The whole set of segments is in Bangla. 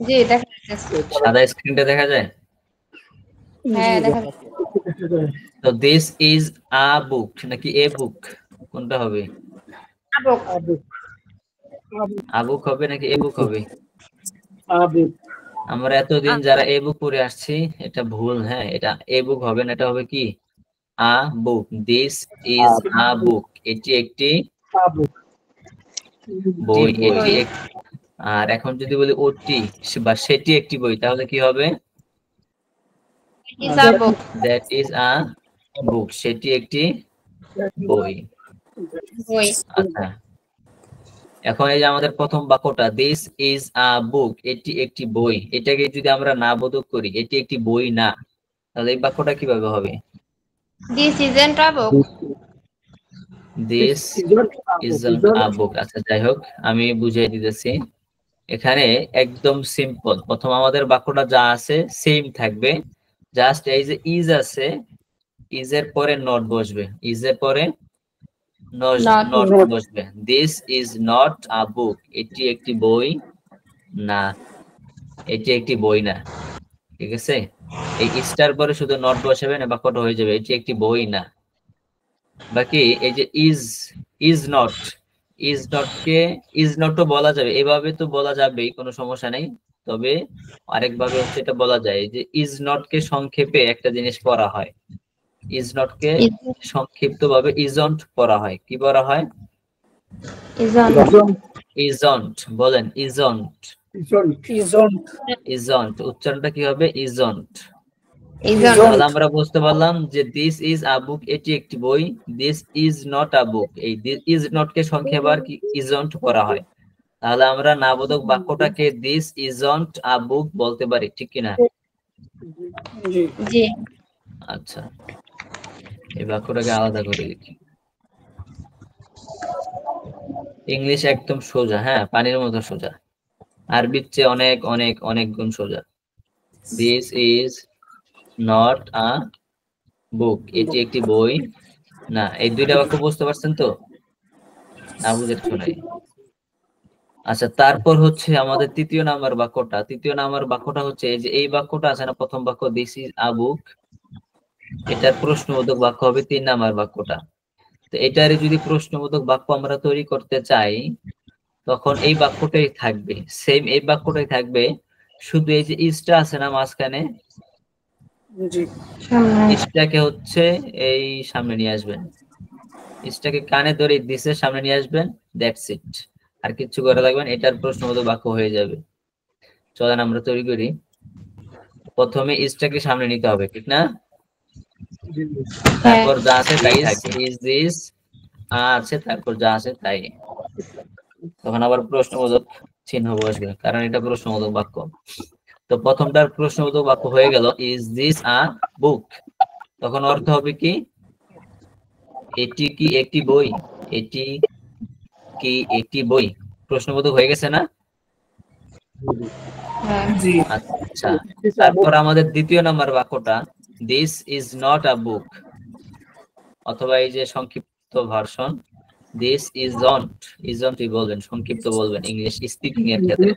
জি দেখা যাচ্ছে। সাদা স্ক্রিনটা দেখা যায়? হ্যাঁ দেখা যাচ্ছে। তো দিস ইজ আ বুক নাকি এ বুক, কোনটা হবে? আবক আ বুক হবে নাকি এ বুক হবে? আবু আমরা এতদিন যারা এ বুক পড়ে আসছি, এটা ভুল। হ্যাঁ, এটা এ বুক হবে না, এটা হবে কি আ book. This is a book, এটি একটি আবু বই। এটি বই। আর এখন যদি বলি ওটি বা সেটি একটি বই, তাহলে কি হবে? ইজ আবক দ্যাট ইজ আ বুক, সেটি একটি বই। বই। আচ্ছা, এখন এই যে আমাদের প্রথম বাক্যটা দিস ইজ আ বুক, এটি একটি বই, এটাকে যদি আমরা না বোধক করি, এটি একটি বই না, তাহলে এই বাক্যটা কিভাবে হবে? This isn't a book. This isn't a book. আচ্ছা যাই হোক, আমি বুঝিয়ে দিতেছি। এখানে একদম সিম্পল, প্রথম আমাদের বাক্যটা যা আছে সেম থাকবে, জাস্ট এই যে ইজ আছে, ইজ এর পরে নট বসবে, ইজ এর পরে নট বসবে। This is not a book, এটি একটি বই না, এটি একটি বই না। ঠিক আছে, এই স্টার পরে শুধু নট বসাবেন, বাক্যটা হয়ে যাবে এটি একটি বই না। বাকি এই যে ইজ নট, ইজ নট তো বলা যাবে, এভাবে তো বলা যাবেই, কোনো সমস্যা নেই। তবে আরেকভাবে হচ্ছে এটা বলা যায় যে ইজ নট কে সংক্ষেপে একটা জিনিস পড়া হয়, ইজ নট কে সংক্ষিপ্ত ভাবে ইজন্ট পড়া হয়। কি পড়া হয়? ইজন্ট। বলেন ইজন্ট। ইজন্ট উচ্চারণটা কি হবে? ইজন্ট। তাহলে আমরা বুঝতে পারলাম যে দিস ইজ আ বুক, এটি একটি বই। দিস ইজ নট আ বুক, এই ইজ নট কে সংক্ষেপে আর কি ইজন্ট করা হয়। তাহলে আমরা নাবোধক বাক্যটাকে দিস ইজন্ট আ বুক বলতে পারি, ঠিক কিনা? জি। আচ্ছা, এই বাক্যটাকে আলাদা করে লিখি। ইংলিশ একদম সোজা, হ্যাঁ পানির মতো সোজা, আরবির চেয়ে অনেক অনেক অনেক গুণ সোজা। This is not a book, এটি একটি বই না। এই দুইটা বাক্য বুঝতে পারছেন তো? না বুঝে কিছু নাই। আচ্ছা, তারপর হচ্ছে আমাদের তৃতীয় নাম্বার বাক্যটা। তৃতীয় নাম্বার বাক্যটা হচ্ছে এই যে এই বাক্যটা আছে না, প্রথম বাক্য দিস ইজ আ বুক, এটার প্রশ্নবোধক বাক্য হবে 3 নাম্বার বাক্যটা। তো এটারে যদি প্রশ্নবোধক বাক্য আমরা তৈরি করতে চাই, তখন এই বাক্যটাই থাকবে, সেম এই বাক্যটাই থাকবে, শুধু এই যে ইজটা আছে না মাঝখানে, ইজটাকে হচ্ছে এই সামনে নিয়ে আসবেন, ইজটাকে কানে ধরে দিসের সামনে নিয়ে আসবেন, দ্যাটস ইট। আর কিচ্ছু করা লাগবে না, এটার প্রশ্নবোধক বাক্য হয়ে যাবে। চলেন আমরা তৈরি করি। প্রথমে ইজটাকে সামনে নিতে হবে, ঠিক না? তারপর যা আছে তাই থাকবে, ইজ দিস আছে, তারপর যা আছে তাই। তখন আবার প্রশ্নবোধক চিহ্ন বসবে, কারণ এটা প্রশ্নবোধক বাক্য। তো প্রথমটার প্রশ্নবোধক বাক্য হয়ে গেল ইজ দিস আ বুক, তখন অর্থ হবে কি এটি কি একটি বই, এটি কি একটি বই। প্রশ্নবোধক হয়ে গেছে না? আচ্ছা, তারপর আমাদের দ্বিতীয় নাম্বার বাক্যটা দিস ইজ নট আ বুক, অথবা এই যে সংক্ষিপ্ত ভার্সন দিস ইজন্ট, ইজন্টই বলবেন, সংক্ষিপ্ত বলবেন ইংলিশ স্পিকিং এর ক্ষেত্রে।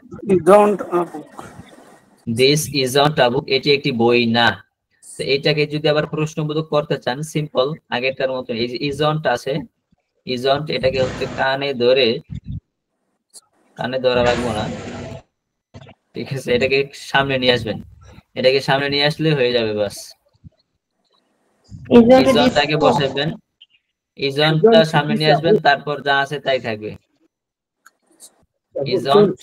দিস ইজন্ট আ বুক, এটি একটি বই না। তো এটাকে যদি আবার প্রশ্নবোধক করতে চান, সিম্পল আগেরটার মতো, এই যে ইজন্ট আছে, ইজন্ট এটাকে হচ্ছে কানে ধরে, কানে ধরা রাখবো না, ঠিক আছে, এটাকে সামনে নিয়ে আসবেন, এটাকে সামনে নিয়ে আসলে হয়ে যাবে বাস। ইজন্টটাকে বসাবেন, ইজন্টটা সামনে নিয়ে আসবেন, তারপর যা আছে তাই থাকবে। ইজন্ট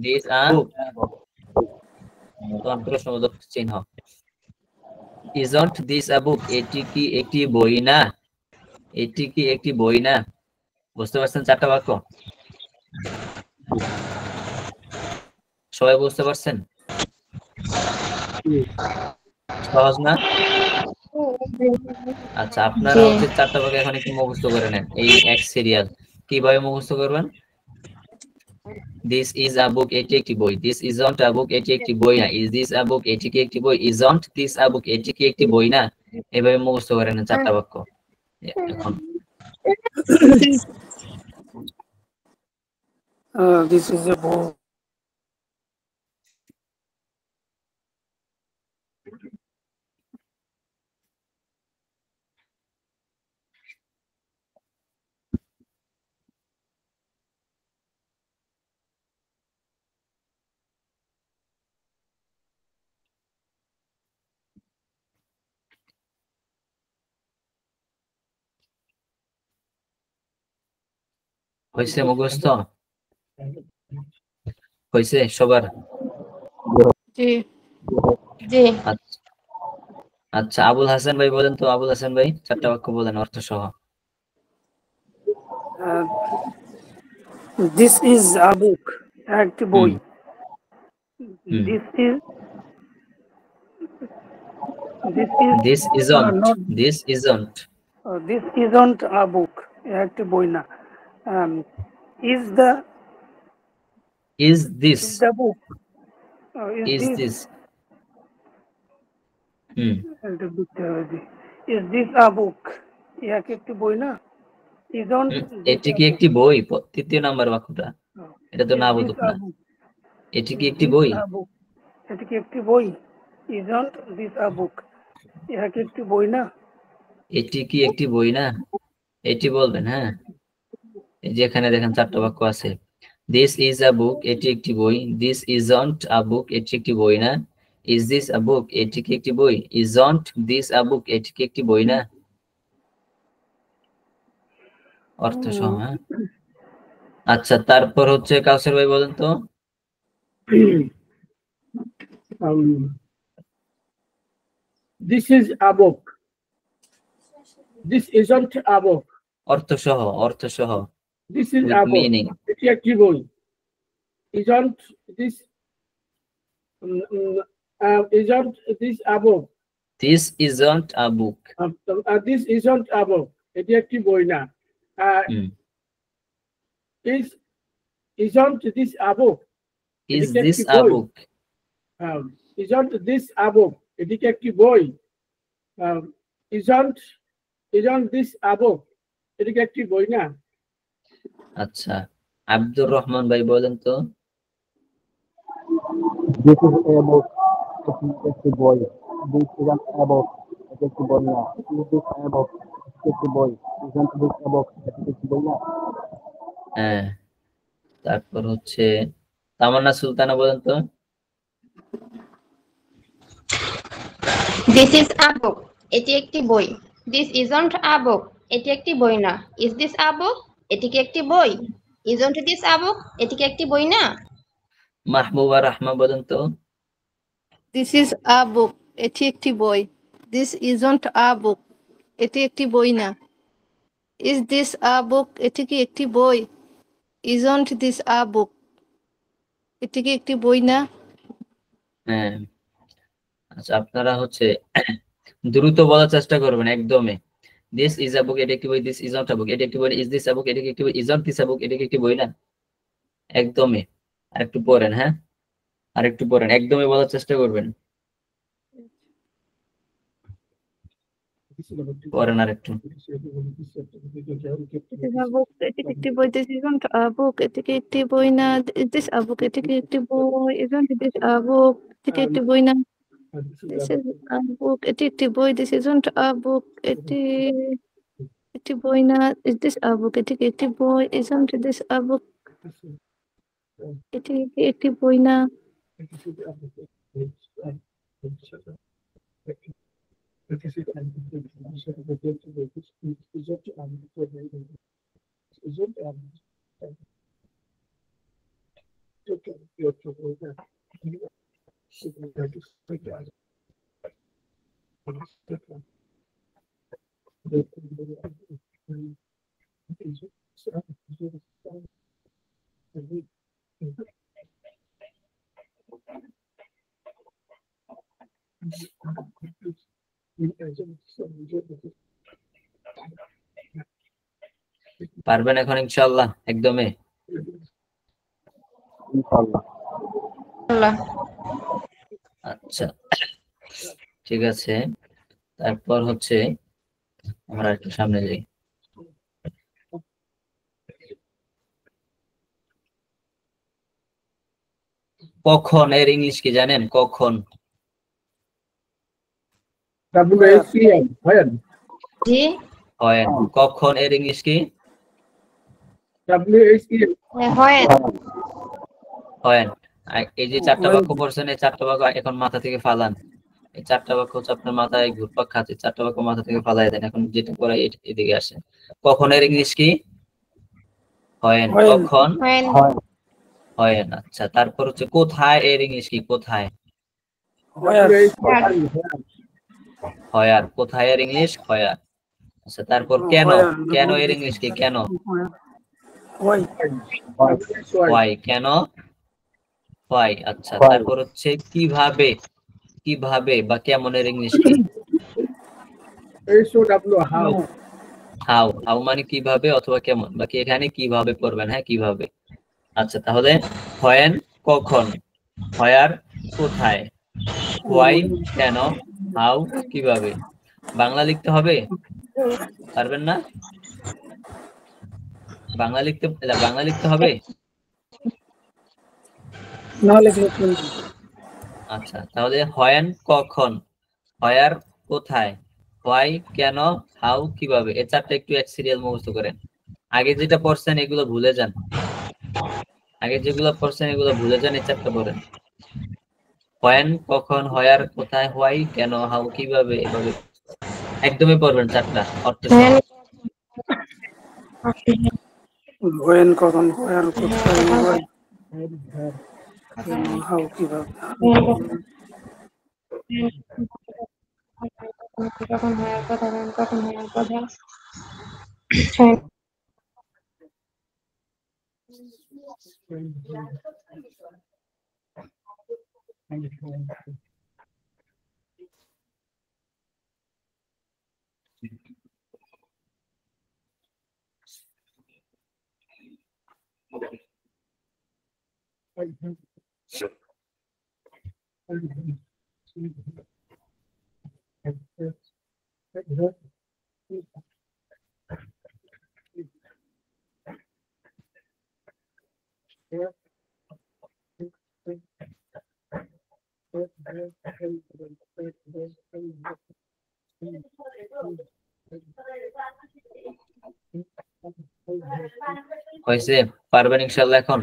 দিস আ বুক, তখন প্রশ্নবোধক চিহ্ন। ইজন্ট দিস আ বুক, এটি কি একটি বই না, এটি কি একটি বই না। বুঝতে পারছেন চারটা বাক্য? সবাই বুঝতে পারছেন? সহজ না? আচ্ছা, আপনারা হচ্ছে চারটা বাক্য এখন একটু মুখস্থ করে নেন, এই এক সিরিয়াল। কিভাবে মুখস্থ করবেন? দিস ইজ আ বুক, এটি একটি বই। দিস ইজন্ট আ বুক, এটি একটি বই না। ইজ দিস আ বুক, এটি কি একটি বই। ইজন্ট দিস আ বুক, এটি কি একটি বই না। এভাবে মুখস্থ করে নেন চারটা বাক্য এখন। This is a book. হয়েছে মুখস্থ হয়েছে সবার? জি জি। আচ্ছা আচ্ছা, আবুল হাসান ভাই বলেন তো, আবুল হাসান ভাই চারটা বাক্য বলেন অর্থ সহ। This is a book. একটি বই। হুম। This is This isn't. not. This isn't. This isn't a book. একটি বই না। Is the Is this? book? Is this? Hmm. Is this a book? একটি বই না। Isn't এটি কি একটি বই? তৃতীয় নাম্বার বাক্যটা, এটা তো না বোধক না। এটি কি একটি বই? এটি কি একটি বই? Isn't this a book? একটি বই না। এটি কি একটি বই না, এটি বলবেন। হ্যাঁ, এই যে এখানে দেখেন চারটা বাক্য আছে। This is a book, এটি একটি বই। This isn't a book, এটি একটি বই না। Is this a book, এটি কি একটি বই। Isn't this a book, এটি কি একটি বই না। অর্থ সহ। হ্যাঁ, আচ্ছা, তারপর হচ্ছে কাউসার ভাই বলেন তো। This is a book. This isn't a book. অর্থ সহ, অর্থ সহ। This is With a book. meaning. এটি একটি বই। Isn't this a book? This isn't a book. This isn't a book. এটি একটি বই না। Isn't this a book? Is this a book? Isn't this a book? এটি কি একটি বই। Isn't this a book? এটি কি একটি বই না। আচ্ছা, আব্দুর রহমান ভাই বলেন তো। This is a book. এটি একটি বই। This isn't a book. এটি একটি বই না। Is this a book? এটি একটি বই। Isn't this a book? এটি একটি বই না। হ্যাঁ, তারপর হচ্ছে তামান্না সুলতানা বলেন তো। This is a book, এটি একটি বই। This isn't a book, এটি একটি বই না। Is this a book, এটি কি একটি বই। Isn't this a book, এটি কি একটি বই না। মাহবুবা রাহমা বলেন তো। This is a book, এটি একটি বই। This isn't a book, এটি একটি বই না। Is this a book, এটি কি একটি বই। Isn't this a book, এটি কি একটি বই না। হ্যাঁ, আচ্ছা, আপনারা হচ্ছে দ্রুত বলার চেষ্টা করবেন একদমই। This is a book, এটি একটি বই। This isn't a book, এটি একটি বই। Is this a book, এটি কি একটি বই। Isn't this a book, এটি কি একটি বই না। একদমই আরেকটু পড়েন। হ্যাঁ, আরেকটু পড়েন, একদমই বলার চেষ্টা করবেন। পড়েন আরেকটু। এটি একটি বই। This isn't a book, এটি কি একটি বই না। Is this a book, এটি কি একটি বই। Isn't this a book, এটি কি একটি বই না। This is a book, এটি একটি বই। This isn't a book, এটি একটি বই না। Is this a book, এটি কি একটি বই। Isn't this a book, এটি কি একটি বই না। পারবেন এখন ইনশাআল্লাহ একদমই। ইনশাআল্লাহ। আচ্ছা, ঠিক আছে, তারপর হচ্ছে আমরা একটু সামনে যাই। কখন এর ইংলিশ কি জানেন? কখন। জি। হয়। কখন এর ইংলিশ কি? হয়। হয়। এই যে চারটা বাক্য পড়ছেন, এই চারটা বাক্য এখন মাথা থেকে ফালান। এই চারটা বাক্য হচ্ছে আপনার মাথায় ঘুরপাক খাচ্ছে। চারটা বাক্য মাথা থেকে ফালাই দেন। এখন যেটা পড়াই এদিকে আসে। কখন এর ইংলিশ কি? হয়েন When. কখন when হয় হয়েন। আচ্ছা, তারপর হচ্ছে কোথায়, এর ইংলিশ কি কোথায়? Where. where হয়ার। কোথায় এর ইংলিশ হয়ার। আচ্ছা, তারপর কেন, Where. কেন এর ইংলিশ কি কেন? Why. হোয়াই, কেন হোয়াই। আচ্ছা, Why? তারপর হচ্ছে কিভাবে, কিভাবে বা কেমন এর ইংলিশ কি? How. হাউ, হাউ মানে কিভাবে অথবা কেমন, বাকি এখানে কিভাবে করবেন, হ্যাঁ কিভাবে। আচ্ছা, তাহলে হোয়েন কখন, হোয়ার কোথায়, হোয়াই কেন, হাউ কিভাবে। বাংলা লিখতে হবে, পারবেন না? বাংলা লিখতে হবে। নাহলে লিখুন। আচ্ছা, তাহলে হোয়েন কখন, হোয়ার কোথায়, হোয়াই কেন, হাউ কিভাবে। এই চারটা একটু এক সিরিয়াল মুখস্থ করেন। আগে যেটা পড়ছেন এগুলো ভুলে যান, আগে যেগুলো পড়ছেন এগুলো ভুলে যান, এই চারটা পড়েন। হোয়েন কখন, হোয়ার কোথায়, হোয়াই কেন, হাউ কিভাবে, এভাবে একদমই পড়বেন চারটা অর্থ সহ। When কখন where কোথায় why কেন how কিভাবে কখন হওয়ার কথা কখন হওয়ার কথা হয়েছে, পারবেন ইনশাল্লাহ এখন?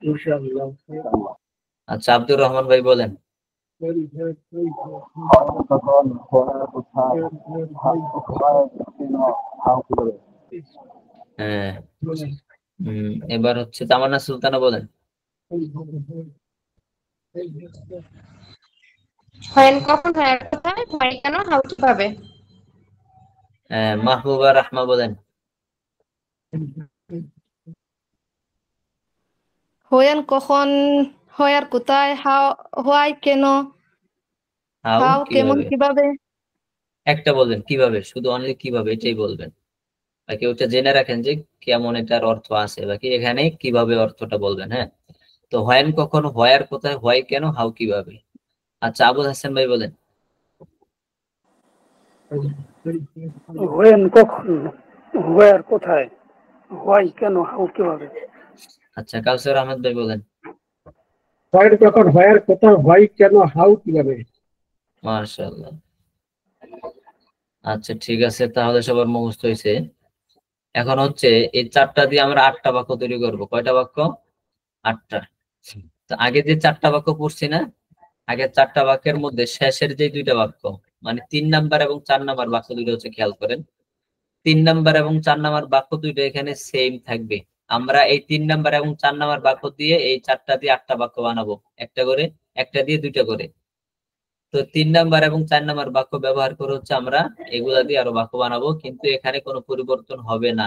ইনশাআল্লাহ। আচ্ছা, আব্দুর রহমান ভাই বলেন। তখন হোয়ার কোথায়, হোয়াই কেন, হাউ কিভাবে। হ্যাঁ, এবার হচ্ছে তামান্না সুলতানা বলেন। when কখন হওয়ার কথা why কেন how কিভাবে মাহবুবা রাহমা বলেন। হোয়েন কখন, হোয়ার কোথায়, হাউ হোয়াই কেন, হাউ হাউ কেমন কিভাবে। কিভাবে। একটা বলবেন কিভাবে, শুধু অনলি কিভাবে এটাই বলবেন। বাকি ওটা জেনে রাখেন যে কেমন এটার অর্থ আছে, বাকি এখানে কিভাবে অর্থটা বলবেন। হ্যাঁ, তো হোয়েন কখন, হোয়ার কোথায়, হোয়াই কেন, হাউ কিভাবে। আচ্ছা, আবুল হাসান ভাই বলেন। when কখন where কোথায় why কেন how কিভাবে আচ্ছা, কাউসার আহমেদ ভাই বলেন। হোয়ার কখন, হোয়ার কোথায়, হোয়াই কেন, হাউ কিভাবে। মাশাআল্লাহ। আচ্ছা, ঠিক আছে, তাহলে সবার মুখস্থ হয়েছে। এখন হচ্ছে এই চারটা দিয়ে আমরা 8টা বাক্য তৈরি করব। কয়টা বাক্য? 8টা। তো আগে যে 4টা বাক্য পড়ছি না, আগের 4টা বাক্যের মধ্যে শেষের যে 2টা বাক্য, মানে 3 নাম্বার এবং 4 নাম্বার বাক্য দুটো হচ্ছে, খেয়াল করেন। 3 নাম্বার এবং 4 নাম্বার বাক্য দুটো এখানে সেম থাকবে। আমরা এই 3 নাম্বার এবং 4 নাম্বার বাক্য দিয়ে এই 4টা দিয়ে 8টা বাক্য বানাবো, একটা করে, একটা দিয়ে 2টা করে। তো 3 নাম্বার এবং 4 নাম্বার বাক্য ব্যবহার করে হচ্ছে আমরা এগুলা দিয়ে আরো বাক্য বানাবো, কিন্তু এখানে কোনো পরিবর্তন হবে না।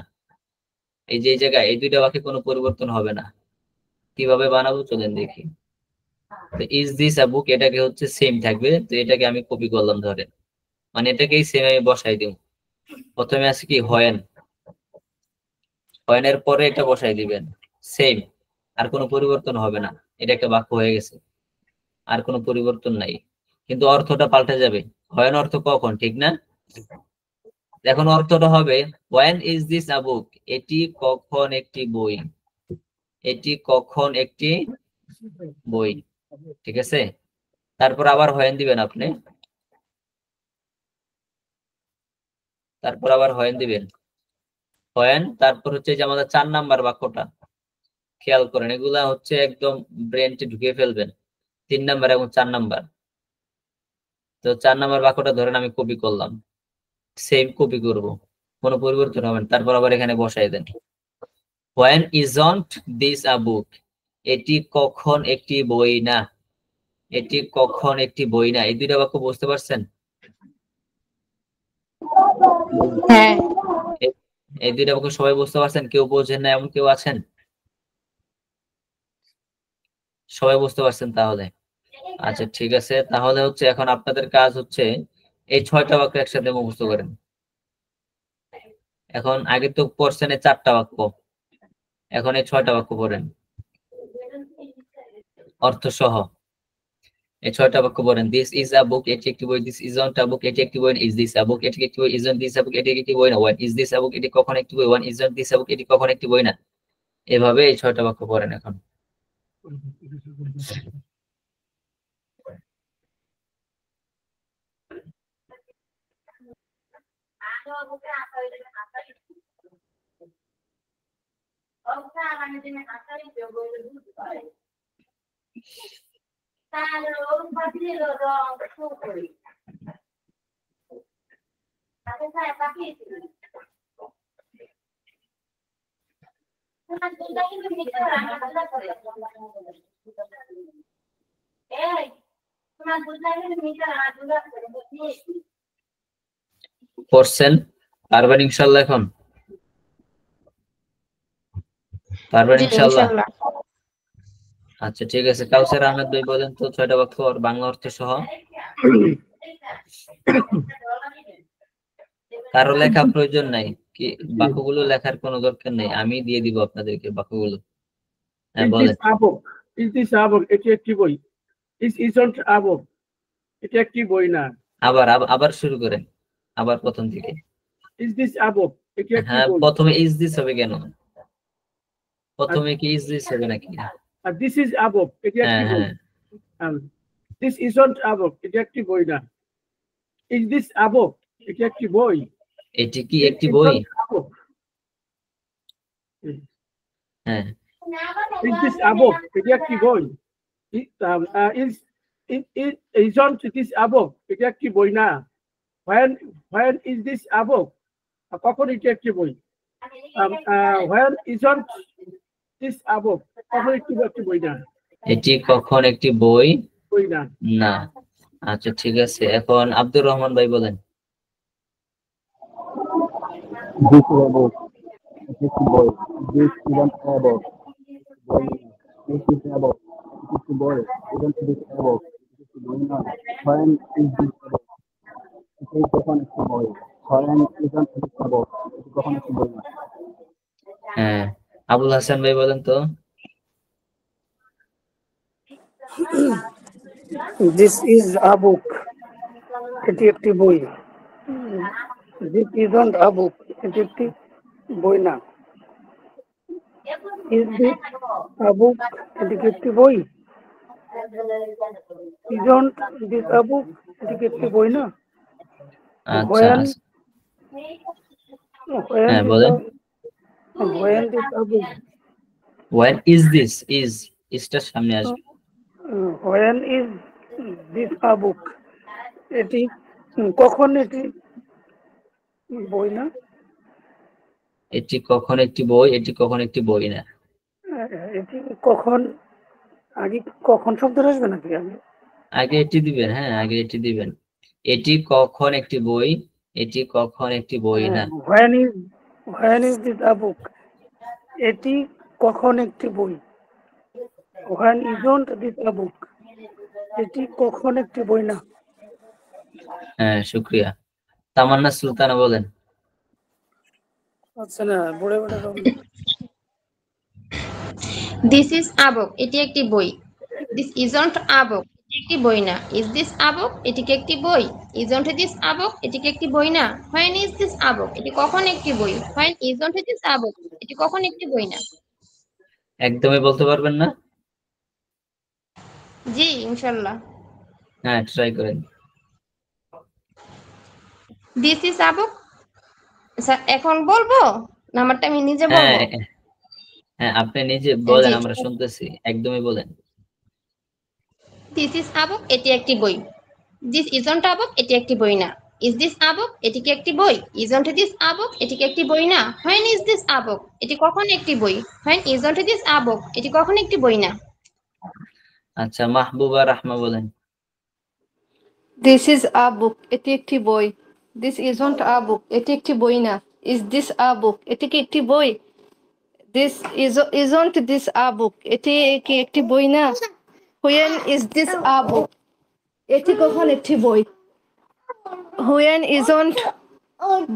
এই যে এই জায়গায় এই 2টা বাক্যে কোনো পরিবর্তন হবে না। কিভাবে বানাবো চলেন দেখি। তো ইজ দিস আ বুক, এটাকে হচ্ছে সেম থাকবে। তো এটাকে আমি কপি করলাম ধরেন, মানে এটাকেই সেম আমি বসাই দিব। প্রথমে আছে কি হোয়েন, হোয়েনের পরে এটা বসাই দিবেন সেম, আর কোনো পরিবর্তন হবে না। এটা একটা বাক্য হয়ে গেছে, আর কোনো পরিবর্তন নাই, কিন্তু অর্থটা পাল্টে যাবে। হোয়েন অর্থ কখন, ঠিক না? এখন অর্থটা হবে when is this a book, এটি কখন একটি বই, এটি কখন একটি বই, ঠিক আছে। তারপর আবার হোয়েন দিবেন আপনি, তারপর আবার হোয়েন দিবেন, হোয়েন। তারপর হচ্ছে যে আমাদের 4 নাম্বার বাক্যটা খেয়াল করেন, এগুলা হচ্ছে একদম ব্রেনটে ঢুকিয়ে ফেলবেন। 3 নাম্বার এবং 4 নাম্বার। তো 4 নাম্বার বাক্যটা ধরেন আমি কপি করলাম, সেম কপি করব, কোনো পরিবর্তন হবে না। তারপর আবার এখানে বসাই দেন। When isn't this a book? এটি কখন একটি বই না? এটি কখন একটি বই না? এই দুইটা বাক্য বুঝতে পারছেন? হ্যাঁ এই দুইটা বাক্য সবাই বুঝতে পারছেন? কেউ বোঝেন না এমন কেউ আছেন? সবাই বুঝতে পারছেন তাহলে? আচ্ছা ঠিক আছে, তাহলে হচ্ছে এখন আপনাদের কাজ হচ্ছে এই 6টা বাক্য একসাথে মুখস্থ করেন। এখন আগে তো পড়ছেন এই 4টা বাক্য, এখন এই 6টা বাক্য পড়েন অর্থ সহ। এই 6টা বাক্য পড়েন। দিস ইজ আ বুক, এটি একটি বই। দিস ইজন্ট আ বুক, এটি একটি বই। ইজ দিস আ বুক, এটি একটি বই। ইজন্ট দিস আ বুক, এটি একটি বই না। When is this a book, এটি কখন একটি বই। When isn't this a book, এটি কখন একটি বই না। এভাবে এই 6টা বাক্য পড়েন এখন। পড়ছেন? পারবেন ইনশাআল্লাহ? এখন পারবেন জি ইনশাআল্লাহ? ইনশাআল্লাহ। আচ্ছা ঠিক আছে, কাউসার আহমেদ ভাই বলেন তো 6টা বাক্য আর বাংলা অর্থ সহ। কারো লেখা প্রয়োজন নাই, কি বাক্যগুলো লেখার কোনো দরকার নেই, আমি দিয়ে দিব আপনাদেরকে বাক্যগুলো। হ্যাঁ বলেন। Is this a book? এটি একটি বই। This isn't a book. এটি একটি বই না। আবার শুরু করেন, আবার প্রথম থেকে। Is this a book? এটি একটি হ্যাঁ বই। প্রথমে ইজ দিস হবে কেন? প্রথমে কি ইজ দিস হবে নাকি? আর this is a book. এটি একটি বই। হ্যাঁ This isn't a book. এটি একটি বই না। Is this a book? এটি একটি বই। এটি কি একটি বই? হ্যাঁ Is this a book? এটি একটি বই। Isn't this a book? এটি একটি বই না। When is this a book? কখন এটি একটি বই? When isn't this a book? কখন একটি বই না। এটি কখন একটি বই বই না। না। আচ্ছা ঠিক আছে, এখন আব্দুর রহমান ভাই বলেন। This is a book. It is a boy. This isn't a book. Boy না। This is a book. It is a boy. Isn't this a book? It is a boy না। When is this a book? এটি কখন একটি বই। When isn't this a book? এটি কখন একটি বই না। হ্যাঁ আবুল হাসান ভাই বলেন তো। This is a book. এটি একটি বই। This isn't a book. এটি একটি বই না। Is this a book? এটি কি একটি বই? Isn't this a book? এটি কি একটি বই না? আচ্ছা হ্যাঁ বলেন। When this a book? When is this? ইসটার সামনে আসবে। When is this a book? এটি কখন এটি বই না। এটি কখন একটি বই, এটি কখন একটি বই না। এটি কখন, আগে কখন শব্দ আসবে নাকি? আগে এটি দিবেন। হ্যাঁ আগে এটি দিবেন। এটি কখন একটি বই, এটি কখন একটি বই না। When is this a book? এটি কখন একটি বই। When isn't this a book? এটি কখন একটি বই না। হ্যাঁ শুক্রিয়া। তামান্না সুলতানা বলেন। আচ্ছা না বড় বড় দিস ইজ আ বুক, এটি একটি বই। দিস ইজন্ট আ বুক, এটি একটি বই না। ইজ দিস আ বুক, এটি কি একটি বই। ইজন্ট দিস আ বুক, এটি কি একটি বই না। When is this a book, এটি কখন একটি বই। When isn't this a book, এটি কখন একটি বই না। একদমই বলতে পারবেন না? জি ইনশাআল্লাহ। হ্যাঁ ট্রাই করেন। This is a book. Sir এখন বলবো না আমারটা আমি নিজে বলবো? হ্যাঁ আপনি নিজে বলেন, আমরা শুনতেছি, একদমই বলেন। দিস ইজ আ বুক, এটি একটি বই। দিস ইজন্ট আ বুক, এটি একটি বই না। ইজ দিস আ বুক, এটি কি একটি বই? ইজন্ট দিস আ বুক, এটি কি একটি বই না? When is this a book, এটি কখন একটি বই? When isn't this a book, এটি কখন একটি বই না? আচ্ছা, মাহবুবা রাহমা বলেন। দিস ইজ আ বুক, এটি একটি বই। দিস ইজন্ট আ বুক, এটি একটি বই না। ইজ দিস আ বুক, এটি কি একটি বই? This isn't this a book, এটি কি একটি বই না? When is this a book, এটি কখন একটি বই? When isn't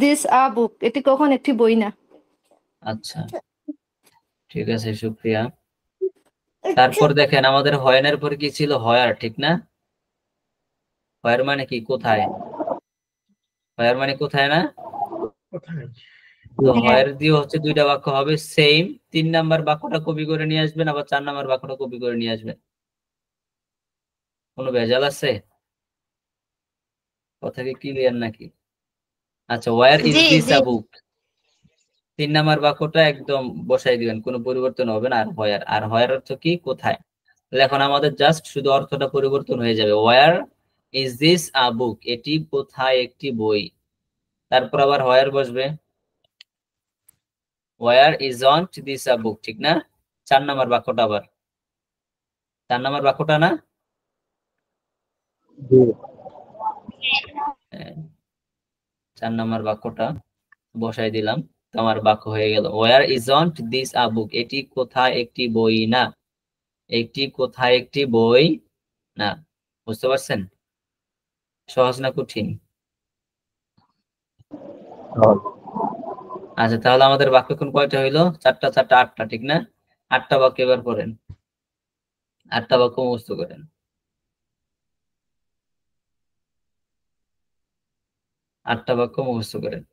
this a book, এটি কখন একটি বই না? আচ্ছা, ঠিক আছে, শুক্রিয়া। তারপর দেখেন আমাদের হয়েনের পর কি ছিল? হয়ার, ঠিক না? হয়ার মানে কি? কোথায়? হয়ার মানে কোথায় না? কোথায়? তো হয়ার দিয়ে হচ্ছে দুইটা বাক্য হবে সেম। 3 নাম্বার বাক্যটা কপি করে নিয়ে আসবেন, আবার 4 নাম্বার বাক্যটা কপি করে নিয়ে আসবেন। কোনো ভেজাল আছে? কথা কি ক্লিয়ার নাকি? আচ্ছা, where is the this the a book, 3 number বাক্যটা একদম বসাই দিবেন, কোনো পরিবর্তন হবে না। আর হয়ার অর্থ কি? কোথায়। তাহলে এখন আমাদের জাস্ট শুধু অর্থটা পরিবর্তন হয়ে যাবে। War is this a book, এটি কোথায় একটি বই। তারপর আবার হয়ার বসবে। ওয়ার ইজন্ট দিস আ বুক, ঠিক না? 4 নাম্বার বাক্যটা আবার 4 নাম্বার বাক্যটা না? জি। 4 নাম্বার বাক্যটা বসাই দিলাম, তো আমার বাক্য হয়ে গেল। War isn't this a book, এটি কোথায় একটি বই না। এটি কোথায় একটি বই না। বুঝতে পারছেন? সহজ না কঠিন? আচ্ছা, তাহলে আমাদের বাক্য এখন কয়টা হইলো? 4টা 4টা 8টা, ঠিক না? 8টা বাক্য এবার করেন, 8টা বাক্য মুখস্থ করেন। 8টা বাক্য মুখস্থ করেন।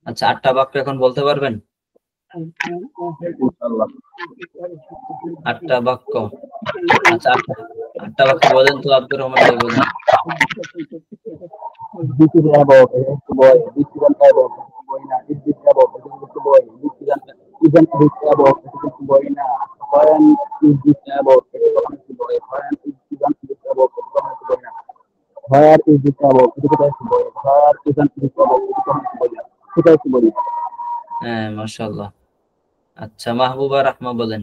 আচ্ছা, 8টা বাক্য এখন বলতে পারবেন? ইনশাআল্লাহ। 8টা বাক্য। আচ্ছা, 8টা বাক্য বলেন তো, আব্দুর রহমান ভাই বলেন। This is about a boy. This is about a boy now. Is this about a boy? This isn't this about a boy now. When is this about a boy? When isn't this about a boy now? Where is this about a boy? Where isn't this about a boy now? সেটা একটু বলি। হ্যাঁ, মাশাআল্লাহ। আচ্ছা, মাহবুবা রাহমা বলেন।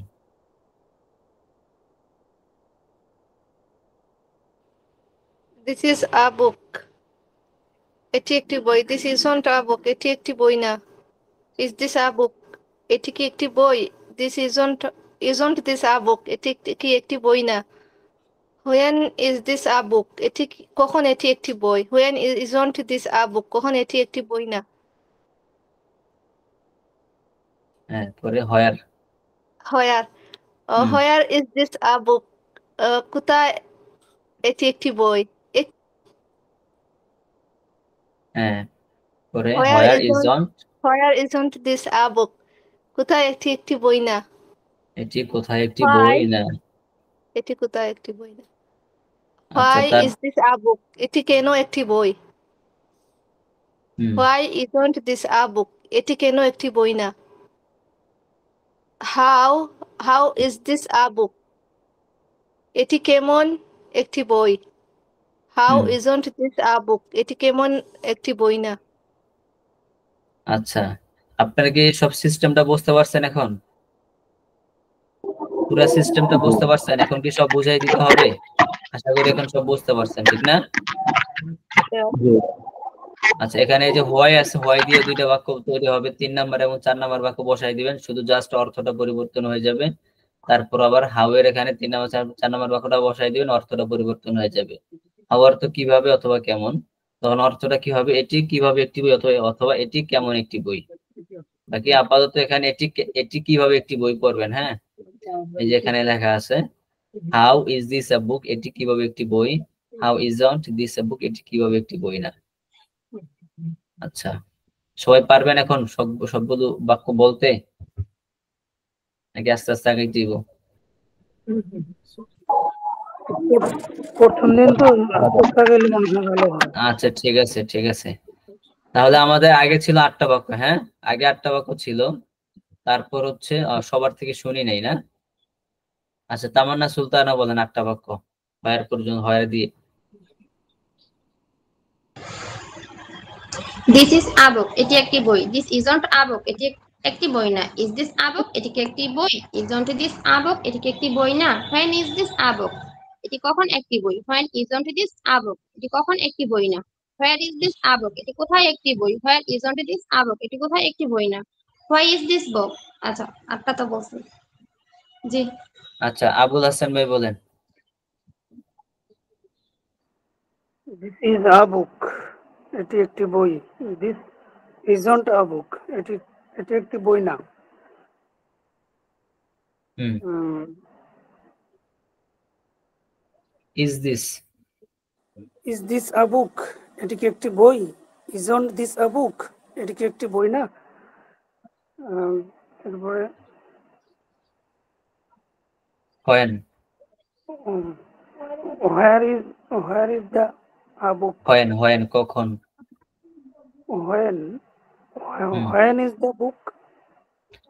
দিস ইজ আ বুক, এটি একটি বই। দিস ইজন্ট আ বুক, এটি একটি বই না। ইজ দিস আ বুক, এটি কি একটি বই? This isn't this a book, এটি কি একটি বই না। When is this a book, কখন এটি একটি বই? When isn't this a book, কখন এটি একটি বই না। হ্যাঁ, পরে হয়ার। হোয়ার where is this a book, কোথায় এটি একটি বই? হ্যাঁ, পরে where where isn't isn't, where isn't this a book, কোথায় এটি একটি বই না। এটি কোথায় একটি হোয়াই, বই না। এটি কোথায় একটি বই না। আচ্ছা, হোয়াই তার ইজ দিস আ বুক, এটি কেন একটি বই? Why isn't this a book? এটি কেন একটি বই না? How is this a book? এটি কেমন একটি বই? How isn't this a book? এটি কেমন একটি বই না? আচ্ছা, আপনারা কি সব সিস্টেমটা বুঝতে পারছেন? এখন পুরো সিস্টেমটা বুঝতে পারছেন? এখন কি সব বুঝাই দিতে হবে? আশা করি এখন সব বুঝতে পারছেন, ঠিক না? আচ্ছা, এখানে এই যে হোয়াই আছে, হোয়াই দিয়ে দুইটা বাক্য তৈরি হবে, 3 নাম্বার এবং 4 নাম্বার বাক্য বসাই দিবেন, শুধু জাস্ট অর্থটা পরিবর্তন হয়ে যাবে। তারপর আবার হাউ এর এখানে 3 নাম্বার 4 নাম্বার বাক্যটা বসাই দিবেন, অর্থটা পরিবর্তন হয়ে যাবে। হাউ অর্থ কিভাবে অথবা কেমন, তখন অর্থটা কি হবে? এটি কিভাবে একটি বই অথবা এটি কেমন একটি বই। বাকি আপাতত এখানে এটি কিভাবে একটি বই পড়বেন। হ্যাঁ, এই যে এখানে লেখা আছে how is this a book, এটি কিভাবে একটি বই। How isn't this a book, এটি কিভাবে একটি বই না। আচ্ছা, সবাই পারবেন এখন সবগুলো বাক্য বলতে, নাকি আস্তে আস্তে আগে দিব? প্রথম দিন তো গেলে মনে হয় ভালো হয়। আচ্ছা, ঠিক আছে ঠিক আছে। তাহলে আমাদের আগে ছিল 8টা বাক্য। হ্যাঁ, আগে 8টা বাক্য ছিল, তারপর হচ্ছে সবার থেকে শুনি নাই না। আচ্ছা, তামান্না সুলতানা বলেন 8টা বাক্য হয়ার পর্যন্ত, হয়ার দিয়ে। দিস ইজ আ বুক, এটি একটি বই। দিস ইজন্ট আ বুক, এটি একটি বই না। ইজ দিস আ বুক, এটি কি একটি বই। ইজন্ট দিস আ বুক, এটি কি একটি বই না। When is this a book, এটি কখন একটি বই। When isn't this a book, এটি কখন একটি বই না। Where is this a book, এটি কোথায় একটি বই। Where isn't this a book, এটি কোথায় একটি বই না। Why is this book. আচ্ছা, 8টা তো বলছি। জি। আচ্ছা, আবুল হাসান ভাই বলেন। দিস ইজ আ বুক, এটি একটি বই। দিস ইজন্ট আ বুক, এটি একটি বই না। ইজ দিস আ বুক, এটি কি একটি বই। ইজন্ট দিস আ বুক, এটি কি একটি বই না। তারপরে when where is the a book. When কখন। When is the book.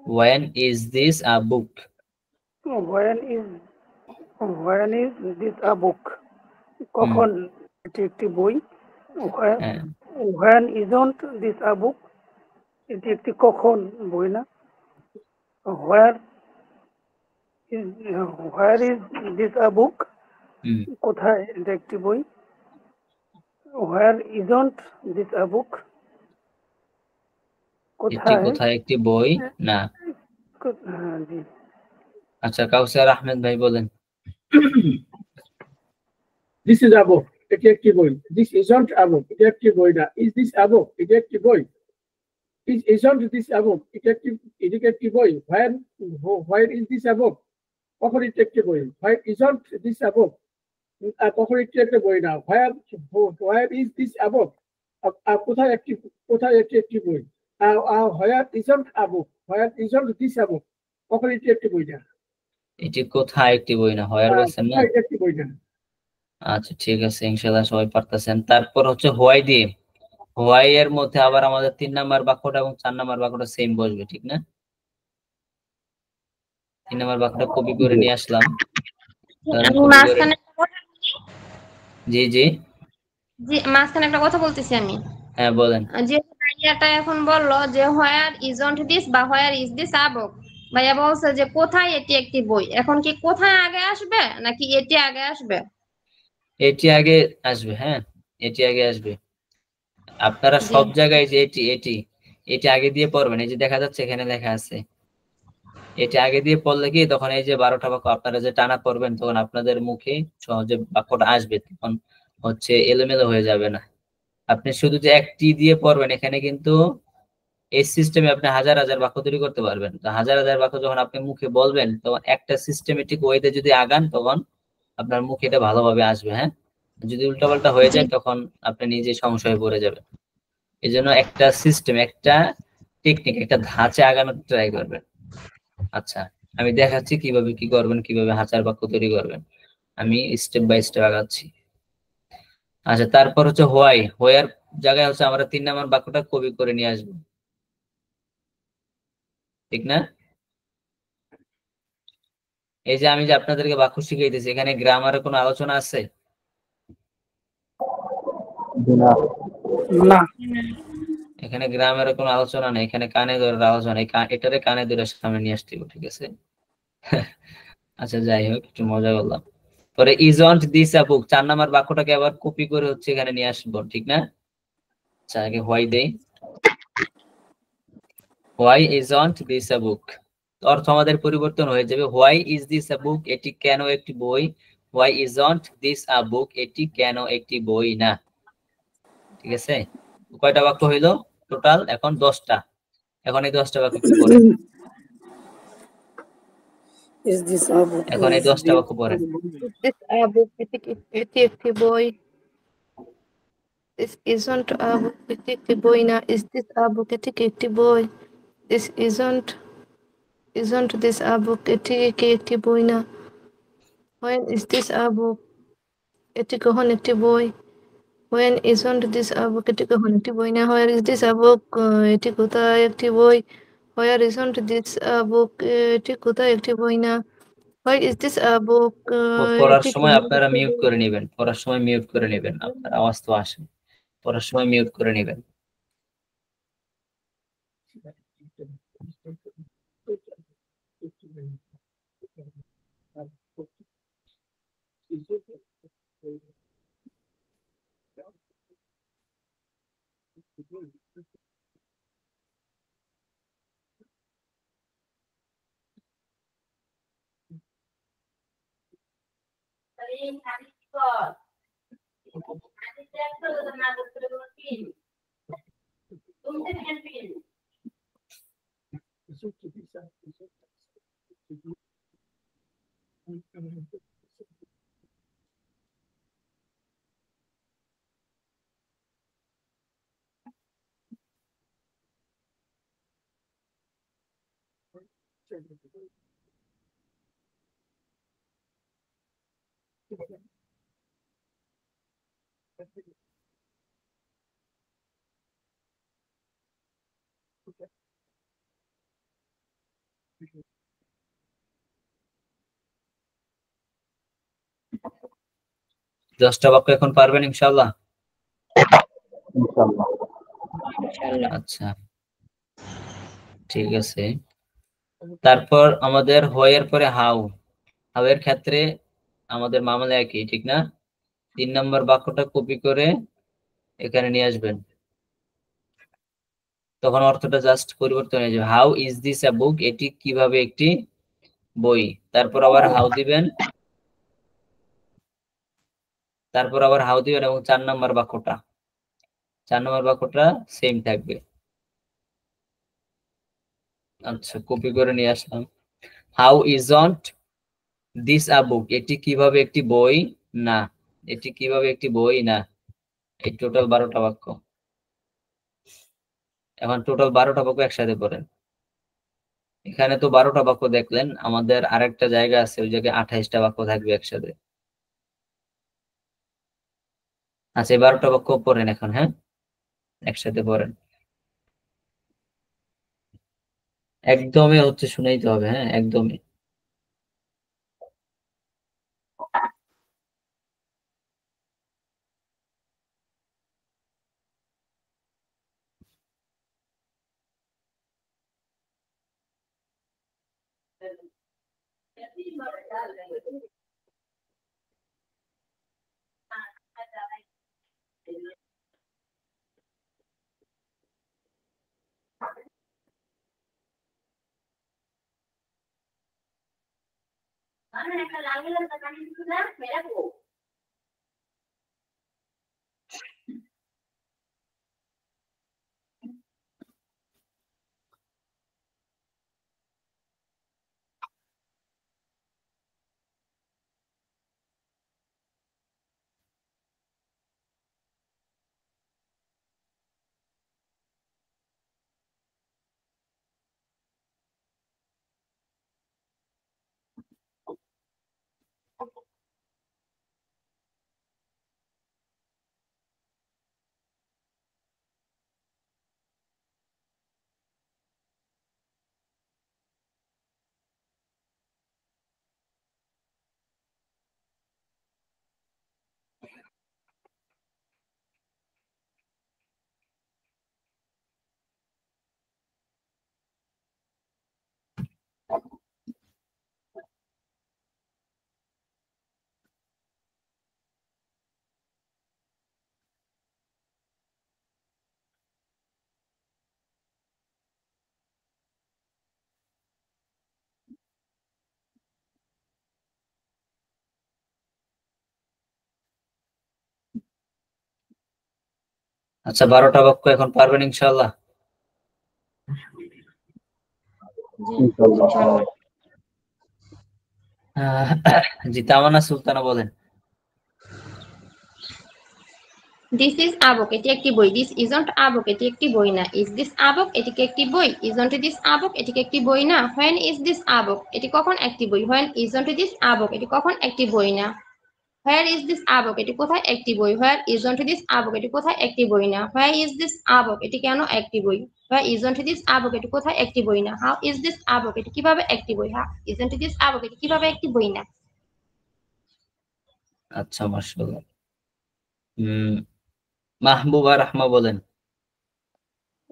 When is this a book. When is this a book, কখন এটি একটি বই। When isn't this a book, এটি একটি কখন বই না। Where is this a book, কোথায় এটা একটি বই। Where isn't this a book, এটি কোথায় একটি বই না। হ্যাঁ, জি। আচ্ছা, কাউসার আহমেদ ভাই বলেন। দিস ইজ আ বুক, এটি একটি বই। দিস ইজন্ট আ বুক, এটি একটি বই না। ইজ দিস আ বুক, এটি একটি বই। Is isn't this a book, এটি একটি বই। Where is this a book, কখন এটি একটি বই। Where isn't this a book, কখন এটি একটি বই না। Where is this a book, কোথায় এটি একটি বই। Where isn't a book, where isn't this a book, কখন এটি একটি বই না। এটি কোথায় একটি বই না, হোয়ার বলছেন না। একটি বই না। আচ্ছা, ঠিক আছে, ইনশাআল্লাহ সবাই পারতেছেন। তারপর হচ্ছে হোয়াই দিয়ে। হোয়াই এর মধ্যে আবার আমাদের 3 নাম্বার বাক্যটা এবং 4 নাম্বার বাক্যটা সেম বসবে, ঠিক না? 3 নাম্বার বাক্যটা কপি করে নিয়ে আসলাম। জি জি জি, মাঝখানে একটা কথা বলতেছি আমি। হ্যাঁ, বলেন। যে ভাইয়াটা এখন বললো যে হোয়ার ইজন্ট দিস বা হোয়ার ইজ দিস আ বুক, ভাইয়া বলছে যে কোথায় এটি একটি বই। এখন কি কোথায় আগে আসবে নাকি এটি আগে আসবে? এটি আগে আসবে। হ্যাঁ, এটি আগে আসবে। আপনারা সব জায়গায় যে এটি আগে দিয়ে পড়বেন। এই যে দেখা যাচ্ছে এখানে লেখা আছে, এটি আগে দিয়ে পড়লে কি তখন এই যে 12টা বাক্য আপনারা যে টানা পড়বেন, তখন আপনাদের মুখে সহজে বাক্যটা আসবে, তখন হচ্ছে এলোমেলো হয়ে যাবে না। আপনি শুধু যে একটি দিয়ে পড়বেন, এখানে কিন্তু এই সিস্টেমে আপনি হাজার হাজার বাক্য তৈরি করতে পারবেন। তো হাজার হাজার বাক্য যখন আপনি মুখে বলবেন, তখন একটা সিস্টেমেটিক ওয়েতে যদি আগান, তখন আপনার মুখে এটা ভালোভাবে আসবে। হ্যাঁ, যদি উল্টাপাল্টা হয়ে যায়, তখন আপনি নিজে সংশয়ে পড়ে যাবেন। এই জন্য একটা সিস্টেম, একটা টেকনিক, একটা ধাঁচে আগানোর ট্রাই করবেন। আচ্ছা, আমি দেখাচ্ছি কিভাবে কি করবেন, কিভাবে হাজার বাক্য তৈরি করবেন। আমি স্টেপ বাই স্টেপ আগাচ্ছি। আচ্ছা, তারপর হচ্ছে হোয়াই। হোয়ার জায়গায় হচ্ছে আমরা 3 নম্বর বাক্যটা কপি করে নিয়ে আসবো, ঠিক না? এই যে আমি যে আপনাদেরকে বাক্য শিখাইতেছি, এখানে গ্রামারের কোনো আলোচনা আছে? না। না। এখানে গ্রামারের কোনো আলোচনা নেই, এখানে কানে ধরে আলোচনা। এটারে কানে ধরে সামনে নিয়ে আসতে হবে, ঠিক আছে? আচ্ছা, যাই হোক, একটু মজা করলাম। পরে ইজন্ট দিস আ বুক, 4 নম্বর বাক্যটাকে আবার কপি করে হচ্ছে এখানে নিয়ে আসবো, ঠিক না? আচ্ছা, আগে হোয়াই দেই। হোয়াই ইজন্ট দিস আ বুক, অর্থ আমাদের পরিবর্তন হয়ে যাবে। Why is this a book, এটি কেন একটি বই। Why isn't this a book, এটি কেন একটি বই না। ঠিক আছে? কয়টা বাক্য হইলো টোটাল? এখন 10টা। এখন এই 10টা বাক্য একটু পড়েন। Is this a book? এখন এই 10টা বাক্য পড়েন। Is this a book? এটি একটি বই। This isn't a book. এটি একটি বই না। Is this a book? এটি কি একটি বই? This isn't this a book? এটি কি একটি বই না। When is this a book? এটি কখন একটি বই? When isn't this a book? এটি কখন একটি বই না। Where is this a book? এটি কোথায় একটি বই? Where isn't this a book? এটি কোথায় একটি বই না। Why is this a book? পড়ার এটি সময় কেন আপনারা একটি মিউট বই? করে নেবেন, পড়ার সময় মিউট করে নেবেন, আপনার আওয়াজ তো আসে। পড়ার সময় মিউট করে নেবেন। দশটা বাক্য এখন পারবেন ইনশাআল্লাহ? ইনশাআল্লাহ। ইনশাআল্লাহ। আচ্ছা, ঠিক আছে। তারপর আমাদের হোয়ের পরে হাউ। হাউ এর ক্ষেত্রে আমাদের মামলা একই, ঠিক না? 3 নম্বর বাক্যটা কপি করে এখানে নিয়ে আসবেন, তখন অর্থটা জাস্ট পরিবর্তন হয়ে যাবে। How is this a book, এটি কিভাবে একটি বই। তারপর আবার হাউ দিবেন, তারপর আবার হাউ দিবেন, এবং 4 নম্বর বাক্যটা সেম থাকবে। আচ্ছা, কপি করে নিয়ে আসলাম। How isn't this a book, এটি কিভাবে একটি বই না। এটি কিভাবে একটি বই না। এই টোটাল 12টা বাক্য। এখন টোটাল 12টা বাক্য একসাথে পড়েন। এখানে তো 12টা বাক্য দেখলেন, আমাদের আরেকটা জায়গা আছে, ওই জায়গায় 28টা বাক্য থাকবে একসাথে। আচ্ছা, এই 12টা বাক্য পড়েন এখন, হ্যাঁ, একসাথে পড়েন। একদমই হচ্ছে শুনাইতে হবে, হ্যাঁ, একদমই। আচ্ছা 12টা বাক্য এখন পারবেন ইনশাআল্লাহ? জি ইনশাআল্লাহ। ইনশাআল্লাহ। জি তামান্না সুলতানা বলেন। দিস ইজ আ বুক, এটি একটি বই। দিস ইজন্ট আ বুক, এটি একটি বই না। ইজ দিস আ বুক, এটি কি একটি বই? ইজন্ট দিস আ বুক, এটি কি একটি বই না। When is this a book, এটি কখন একটি বই? When isn't this a book, এটি কখন একটি বই না। Where is this a book, এটি কোথায় একটি বই? Where isn't this a book, এটি কোথায় একটি বই না। Where is this a book, এটি কেন একটি বই? Where isn't this a book, এটি কোথায় একটি বই না। How is this a book, এটি কিভাবে একটি বই? How isn't this a book, এটি কিভাবে একটি বই না। আচ্ছা মাশাআল্লাহ। মাহবুবা রাহমা বলেন।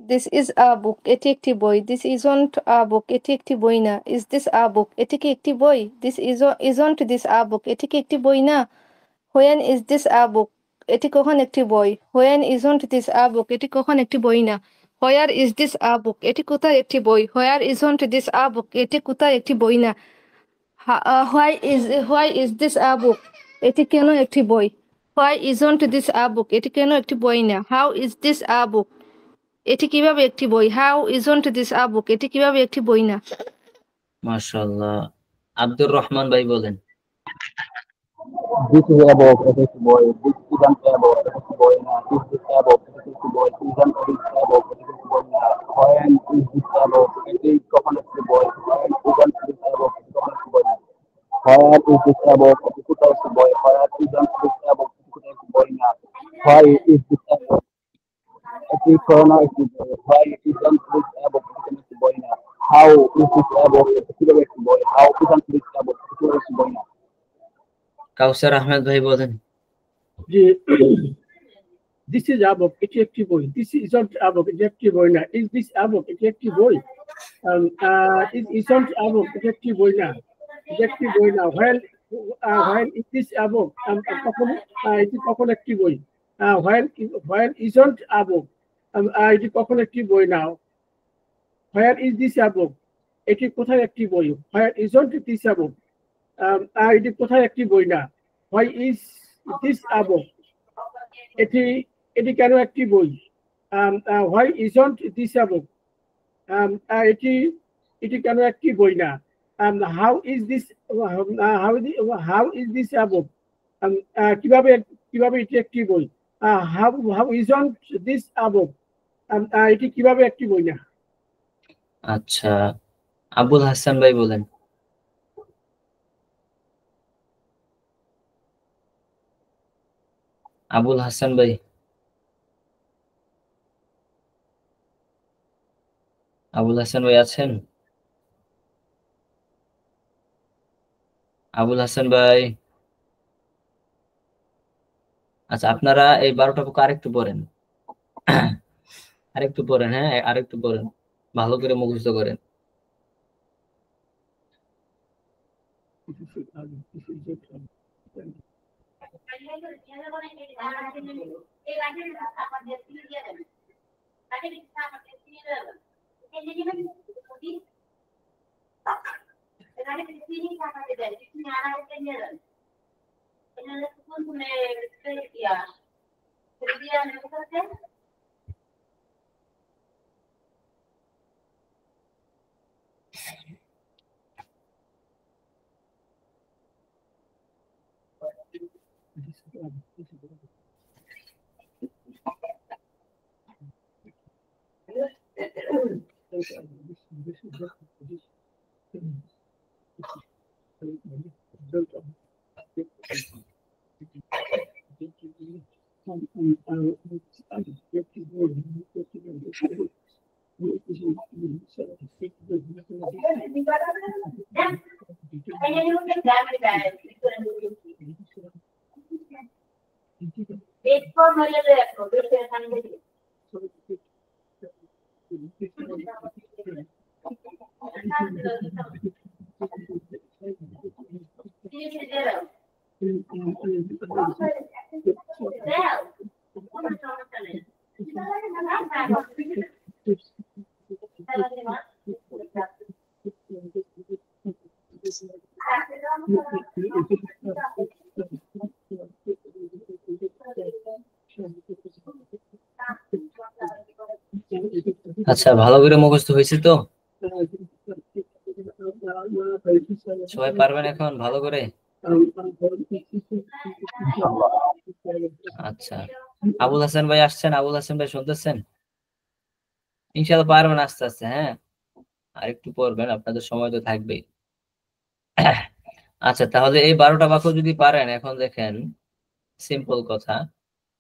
দিস ইজ আ বুক, এটি একটি বই। দিস ইজন্ট আ বুক, এটি একটি বই না। ইজ দিস আ বুক, এটি কি একটি বই? This isn't this a book, এটি কি একটি বই না। When is this a book, এটি কখন একটি বই? When isn't this a book, এটি কখন একটি বই না। Where is this a book, এটি কোথায় একটি বই? Where isn't this a book, এটি কোথায় একটি বই না। Why is this a book, এটি কেন একটি বই? Why isn't this a book, এটি কেন একটি বই না। How is this a book, এটি কিভাবে একটি বই? How isn't this a book, এটি কিভাবে একটি বই না। মাশাআল্লাহ। আব্দুর রহমান ভাই বলেন। This is a book, it is a boy. This isn't a book, it is a boy now. This is a book, it is a boy. Isn't this a book, it is a boy now. When is this a book? It is coconut a boy. When isn't this a book, it is coconut a boy now. Where is this a book? It is a boy. Where isn't this a book? It is a boy now. Why is this a book? It is corona is a boy. Why isn't this a book? It is a boy now. How is this a book? It is a boy. How isn't this a book? It is a boy now. কাউসার আহমেদ ভাই বলেন। যে দিস ইজ আ বুক, এটি একটি বই। দিস ইজন্ট আ বুক, এটি একটি বই না। ইজ দিস আ বুক, এটি একটি বই। ইজ ইজন্ট আ বুক, এটি একটি বই না। এটি একটি বই না। When is this a book, কখন এটি কখন একটি বই? হোয়েন ইজন্ট আ বুক, এটি কখন একটি বই না। Where is this a book, এটি কোথায় একটি বই? Where isn't this a book, এটি কোথায় একটি বই না। Why is this a book, এটি এটি কেন একটি বই? Why isn't this a book, এটি এটি কেন একটি বই না। How is this how is this a book, কিভাবে কিভাবে এটি একটি বই? How how isn't this a book, এটি কিভাবে একটি বই না। আচ্ছা আবুল হাসান ভাই বলেন। আবুল হাসান ভাই। আবুল হাসান ভাই আছেন? আবুল হাসান ভাই। আচ্ছা আপনারা এই 12টা বুক আরেকটু পড়েন। আরেকটু পড়েন, হ্যাঁ আরেকটু পড়েন, ভালো করে মুখস্থ করেন। আচ্ছা, ভালো করে মুখস্থ হয়েছে তো? সবাই পারবেন এখন ভালো করে? আচ্ছা, আবুল হাসান ভাই আসছেন? আবুল হাসান ভাই শুনতেছেন? ইনশাআল্লাহ পারবেন আস্তে আস্তে। হ্যাঁ, আর একটু পড়বেন, আপনাদের সময় তো থাকবেই। আচ্ছা, তাহলে এই 12টা বাক্য যদি পারেন, এখন দেখেন সিম্পল কথা।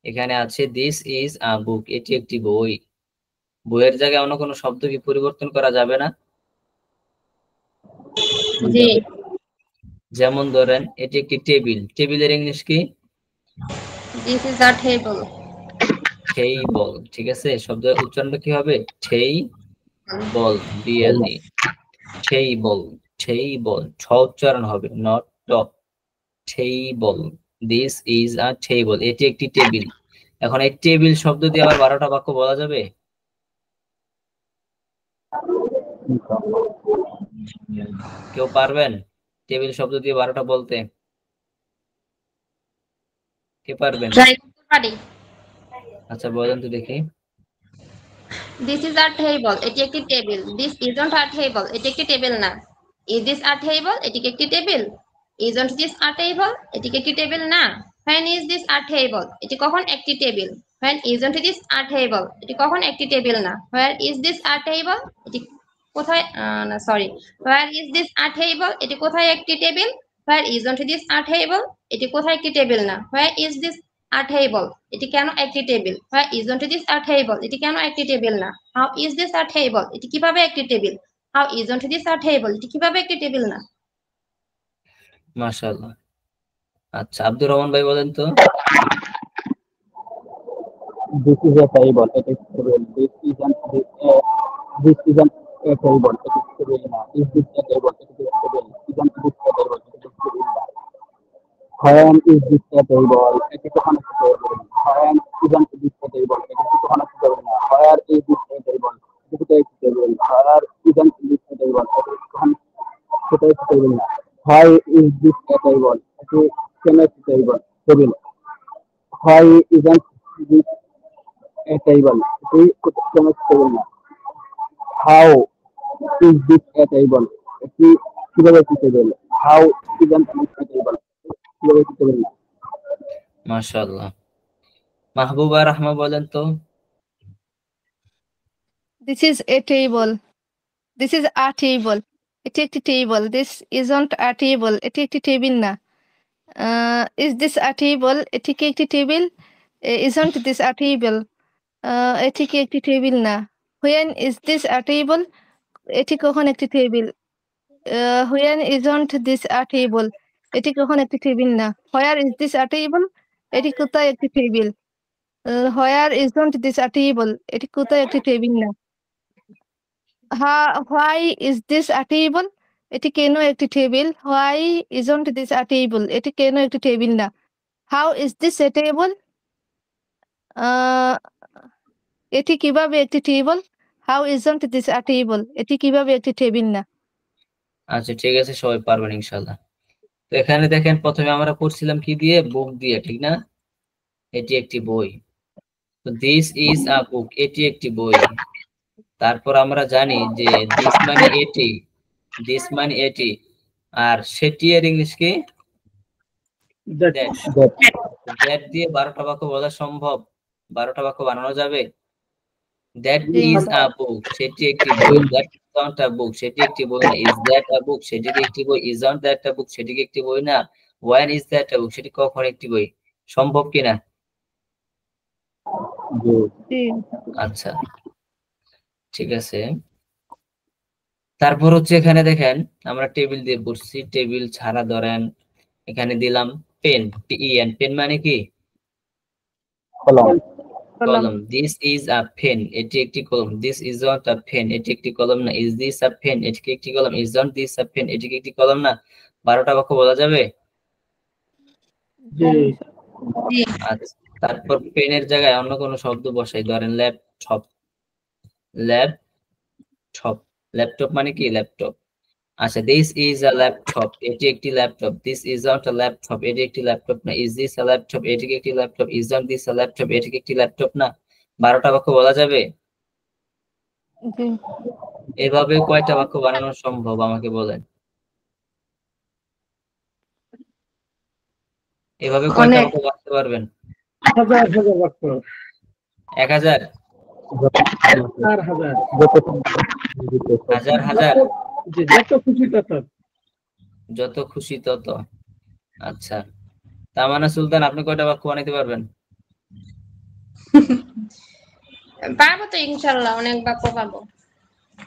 এখানে আছে দিস ইজ আ বুক, এটি একটি বই। বইয়ের জায়গায় অন্য কোনো শব্দ কি পরিবর্তন করা যাবে না? জি। যেমন ধরেন এটি একটি টেবিল, টেবিলের ইংলিশ কি? This is a table. Table, ঠিক আছে। শব্দের উচ্চারণটা কি হবে? টেবল, বিএলই, টেবল, টেবল, ছ উচ্চারণ হবে, নট ট। Table, this is a table, এটি একটি টেবিল। এখন এই টেবিল শব্দ দিয়ে আবার 12টা বাক্য বলা যাবে? কেউ পারবেন টেবিল শব্দ দিয়ে 12টা বলতে? কে পারবেন? ট্রাই করতে পারি। আচ্ছা, বলেন তো দেখি। দিস ইজ আ টেবল, এটি একটি table. This isn't a table, এটি একটি টেবিল না। ইজ দিস আ টেবল, এটি কি একটি table? Isn't this a table, এটি কি একটি টেবিল না। When is this a table, এটি কখন একটি table? When isn't this a table, এটি কখন একটি টেবিল না। Where is this a table, এটি কোথায়, না sorry, Where is this a table, এটি কোথায় একটি table? Where isn't this a table, এটি কোথায় একটি টেবিল না। Where is this a table, এটি কেন একটি table? Why isn't this a table, এটি কেন একটি টেবিল না। How is this a table, এটি কিভাবে একটি table? How isn't this a table, এটি কিভাবে একটি টেবিল না। মাশাআল্লাহ। আচ্ছা, আব্দুর রহমান ভাই বলেন তো। This is a table, it is table. This isn't a table, it is table now. Is this a table, it is table. Isn't this a table, it is table now. When is this a table, it is on a table. When isn't this a table, it is on a table now. Where is this a table, it is a table. Where isn't this a table, it is on a table now. Why is this a table, it is on a table. Table. Why isn't this a table, it is on a table now. How is this a table, it is কিভাবে একটি table? How isn't this a table, কিভাবে একটি টেবিল না। মাশাআল্লাহ। মাহবুবা রাহমা বলেন তো। This is a table. This is a table. এটি একটি table. This isn't a table. এটি একটি টেবিল না। Is this a table? এটি কি একটি table? Isn't this a table? এটি কি একটি টেবিল না। When is this a table? এটি কখন একটি table? When isn't this a table? এটি কখন একটি টেবিল না। Where is this a table? এটি কোথায় একটি table? Where isn't this a table? এটি কোথায় একটি টেবিল না। Why is this a table? এটি কেন একটি table? Why isn't this a table? এটি কেন একটি টেবিল না। How is this a table? এটি কিভাবে একটি table? How isn't this a table? এটি কিভাবে একটি টেবিল না। আচ্ছা, ঠিক আছে, সবাই পারবেন ইনশাআল্লাহ। তো এখানে দেখেন, প্রথমে আমরা পড়ছিলাম কি দিয়ে? বুক দিয়ে, ঠিক না? এটি একটি বই। তো দিস ইজ আ বুক, এটি একটি বই। তারপর আমরা জানি যে দিস মানে এটি, দিস মানে এটি, আর সেটি এর ইংলিশ কি? That. দ্যাট দিয়ে 12টা বাক্য বলা সম্ভব? 12টা বাক্য বানানো যাবে? That G. ইজ আ বুক, সেটি একটি বই। দ্যাট ইজন্ট আ বুক, সেটি একটি বই না। ইজ দ্যাট আ বুক, সেটি কি একটি বই? ইজন্ট দ্যাট আ বুক, সেটি কি একটি বই না। ওয়ান ইজ দ্যাট আ বুক, সেটি কখন একটি বই? সম্ভব কিনা? জি। আচ্ছা, ঠিক আছে। তারপর হচ্ছে এখানে দেখেন, আমরা টেবিল দিয়ে পড়ছি। টেবিল ছাড়া ধরেন এখানে দিলাম পেন, টিএন, পেন মানে কি? কলম। কলম। দিস ইজ আ পেন, এটি একটি কলম। This is not a pen, এটি একটি কলম না। ইজ দিস আ পেন, এটি কি একটি কলম? Is not this a pen, এটি কি একটি কলম না। 12টা বাক্য বলা যাবে? জি। আচ্ছা, তারপর পেনের জায়গায় অন্য কোনো শব্দ বসাই, ধরেন ল্যাপটপ। ল্যাপটপ, ল্যাপটপ মানে কি? ল্যাপটপ। আচ্ছা, দিস ইজ আ ল্যাপটপ, এটি একটি laptop. This is not a laptop, এটি একটি ল্যাপটপ না। ইজ দিস আ ল্যাপটপ, এটি কি একটি laptop? Is not this a laptop, এটি কি একটি ল্যাপটপ না। 12টা বাক্য বলা যাবে? জি। এভাবে কয়টা বাক্য বানানো সম্ভব আমাকে বলেন? এভাবে কয়টা অনেক। বাক্য বানাতে পারবেন? হাজার হাজার বাক্য। 1000? 4000। হাজার হাজার? জি, যত খুশি তত। যত খুশি তত। আচ্ছা, তামান্না সুলতান, আপনি কয়টা বাক্য বানাইতে পারবেন? পারবো তো ইনশাল্লাহ, অনেক বাক্য পাবো।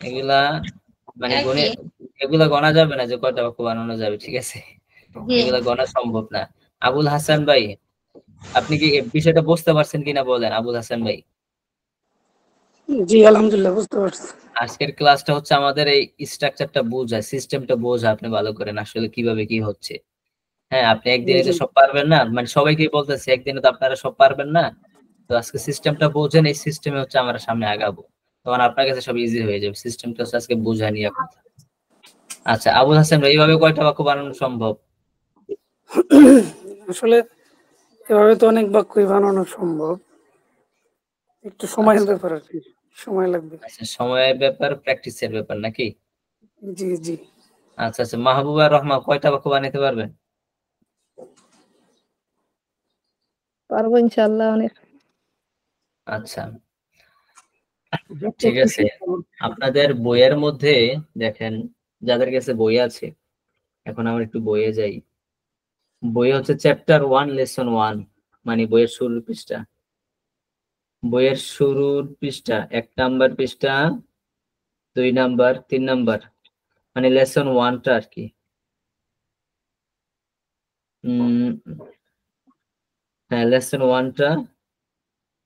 এগুলা মানে একই। গণে, এগুলা গণা যাবে না যে কয়টা বাক্য বানানো যাবে, ঠিক আছে? জি। এগুলা গণা সম্ভব না। আবুল হাসান ভাই, আপনি কি এই বিষয়টা বুঝতে পারছেন কিনা বলেন আবুল হাসান ভাই? জি আলহামদুলিল্লাহ বুঝতে পারছি। আজকের ক্লাসটা হচ্ছে আমাদের এই স্ট্রাকচারটা বোঝা, সিস্টেমটা বোঝা আপনি ভালো করেন আসলে কিভাবে কি হচ্ছে। হ্যাঁ, আপনি একদিনে তো জি সব পারবেন না, মানে সবাইকে বলতেছি একদিনে তো আপনারা সব পারবেন না। তো আজকে সিস্টেমটা বোঝেন, এই সিস্টেমে হচ্ছে আমরা সামনে আগাবো, তখন আপনার কাছে সব ইজি হয়ে যাবে। সিস্টেমটা হচ্ছে আজকে বোঝা নিয়ে কথা। আচ্ছা আবুল হাসান ভাই, এইভাবে কয়টা বাক্য বানানো সম্ভব? আসলে এভাবে তো অনেক বাক্যই বানানো সম্ভব, একটু সময়ের আচ্ছা ব্যাপার আর কি, সময় লাগবে। আচ্ছা, সময়ের ব্যাপার, প্র্যাকটিসের ব্যাপার নাকি? জি জি। আচ্ছা আচ্ছা, মাহবুবা রহমান কয়টা বাক্য বানাইতে পারবেন? পারবো ইনশাআল্লাহ অনেক। আচ্ছা যত ঠিক খুশি আছে, তত। আপনাদের বইয়ের মধ্যে দেখেন, যাদের কাছে বই আছে, এখন আমরা একটু বইয়ে যাই। বই হচ্ছে চ্যাপ্টার 1 লেসন 1, মানে বইয়ের শুরুর পৃষ্ঠা। বইয়ের শুরুর পৃষ্ঠা 1 নাম্বার পৃষ্ঠা, 2 নাম্বার, 3 নাম্বার, মানে লেসন 1টা আর কি। হ্যাঁ, লেসন 1টা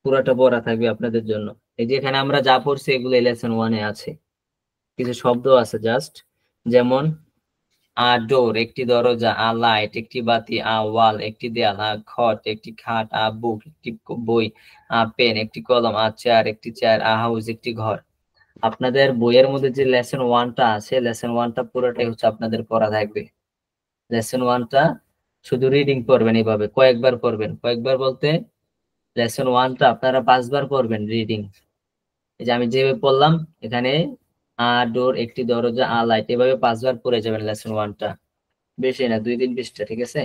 পুরাটা পড়া থাকবে আপনাদের জন্য। এই যে এখানে আমরা যা পড়ছি এগুলো লেসন 1-এ আছে। কিছু শব্দ আছে জাস্ট, যেমন আ ডোর একটি দরজা, আ লাইট একটি বাতি, আ ওয়াল একটি দেয়াল, আ খট একটি খাট, আ বুক একটি বই, আ পেন একটি কলম, আ চেয়ার একটি চেয়ার, আ হাউস একটি ঘর। আপনাদের বইয়ের মধ্যে যে লেসন 1টা আছে, লেসন 1টা পুরোটাই হচ্ছে আপনাদের পড়া থাকবে। লেসন 1টা শুধু রিডিং পড়বেন, এইভাবে কয়েকবার পড়বেন। কয়েকবার বলতে লেসন 1টা আপনারা 5 বার পড়বেন রিডিং। এই যে আমি যেভাবে পড়লাম এখানে, আ ডোর একটি দরজা, আ লাইট, এভাবে 5 বার পড়ে যাবেন লেসন 1টা। বেশি না, 2-3 পৃষ্ঠা, ঠিক আছে?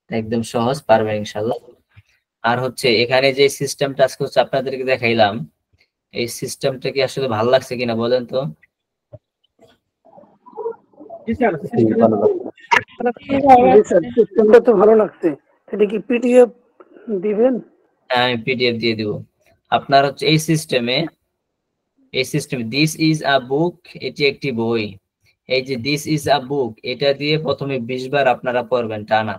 একদম সহজ, পারবেন ইনশাল্লাহ। আর হচ্ছে এখানে যে সিস্টেমটা আজকে হচ্ছে আপনাদেরকে দেখাইলাম, এই সিস্টেমটা কি আসলে ভালো লাগছে কিনা বলেন তো? জি স্যার, জি, ভালো লাগছে। জি স্যার, সিস্টেমটা তো ভালো লাগছে। এটা কি পিডিএফ দিবেন? হ্যাঁ, আমি পিডিএফ দিয়ে দিব। আপনার হচ্ছে এই সিস্টেমে দিস ইজ আ বুক, এটি একটি বই। এই যে দিস ইজ আ বুক, এটা দিয়ে প্রথমে 20 বার আপনারা পড়বেন টানা।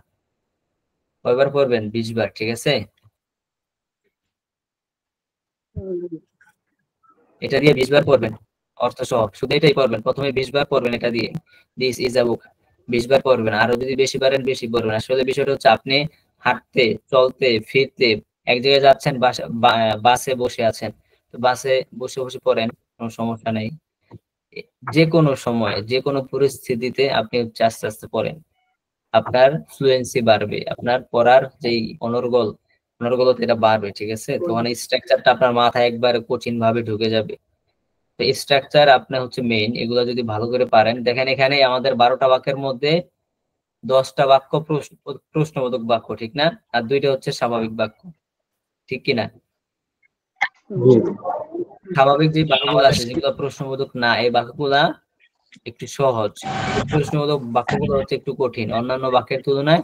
কয়বার পড়বেন? 20 বার, ঠিক আছে? এটা দিয়ে 20 বার পড়বেন, অর্থ সহ শুধু এটাই পড়বেন, প্রথমে 20 বার পড়বেন এটা দিয়ে, দিস ইজ আ বুক। 20 বার পড়বেন, আরো যদি বেশি পারেন বেশি পড়বেন। আসলে বিষয়টা হচ্ছে আপনি হাঁটতে, চলতে, ফিরতে, এক জায়গায় যাচ্ছেন, বাসে বসে আছেন, তো বাসে বসে বসে পড়েন, কোনো সমস্যা নেই। যে কোনো সময়, যে কোনো পরিস্থিতিতে আপনি হচ্ছে আস্তে আস্তে পড়েন, আপনার ফ্লুয়েন্সি বাড়বে, আপনার পড়ার যেই অনর্গলতা এটা বাড়বে, ঠিক আছে? তখন এই স্ট্রাকচারটা আপনার মাথায় একবারে কঠিন ভাবে ঢুকে যাবে। তো স্ট্রাকচার আপনার হচ্ছে মেইন, এগুলো যদি ভালো করে পারেন, দেখেন এখানে আমাদের 12টা বাক্যের মধ্যে 10টা বাক্য প্রশ্নবোধক বাক্য, ঠিক না? আর 2টা হচ্ছে স্বাভাবিক বাক্য, ঠিক কিনা? জি স্বাভাবিক যে বাক্যগুলো আছে যেগুলো প্রশ্নবোধক না, এই বাক্যগুলা একটু সহজ, কিন্তু প্রশ্নবোধক বাক্যগুলো হচ্ছে একটু কঠিন অন্যান্য বাক্যের তুলনায়।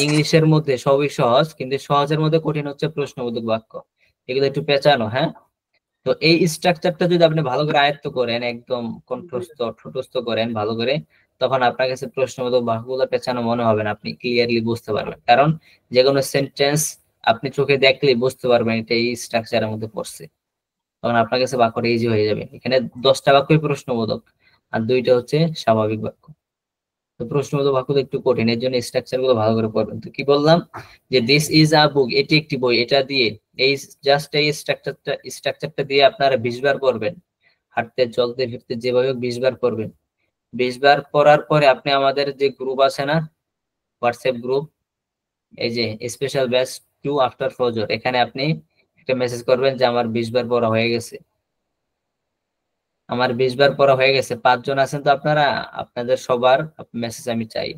ইংলিশের মধ্যে সবই সহজ, কিন্তু সহজের মধ্যে কঠিন হচ্ছে প্রশ্নবোধক বাক্য, এগুলো একটু পেঁচানো। হ্যাঁ, তো এই স্ট্রাকচারটা যদি আপনি ভালো করে আয়ত্ত করেন, একদম কণ্ঠস্থ ঠোঁটস্থ করেন ভালো করে, তখন আপনার কাছে প্রশ্নবোধক বাক্যগুলো পেঁচানো মনে হবে না, আপনি ক্লিয়ারলি বুঝতে পারবেন। কারণ যে কোনো সেন্টেন্স আপনি চোখে দেখলেই বুঝতে পারবেন এটা এই স্ট্রাকচারের মধ্যে পড়ছে, তখন আপনার কাছে বাক্যটা ইজি হয়ে যাবে। এখানে 10টা বাক্যই প্রশ্নবোধক আর 2টা হচ্ছে স্বাভাবিক বাক্য। তো প্রশ্নবোধক বাক্য তো একটু কঠিন, এর জন্য স্ট্রাকচার গুলো ভালো করে পড়বেন। তো কি বললাম, যে দিস ইজ আ বুক, এটি একটি বই, এটা দিয়ে এই জাস্ট এই স্ট্রাকচারটা দিয়ে আপনারা 20 বার পড়বেন, হাঁটতে চলতে ফিরতে যেভাবে 20 বার পড়বেন। 20 বার পড়ার পরে আপনি আমাদের যে গ্রুপ আছে না, হোয়াটসঅ্যাপ গ্রুপ, এই যে স্পেশাল ব্যাচ 2 আফটার ফজর, এখানে আপনি একটা মেসেজ করবেন যে আমার 20 বার পড়া হয়ে গেছে। আমার 20 বার পড়া হয়ে গেছে। 5 জন আছেন তো আপনারা, আপনাদের সবার মেসেজ আমি চাই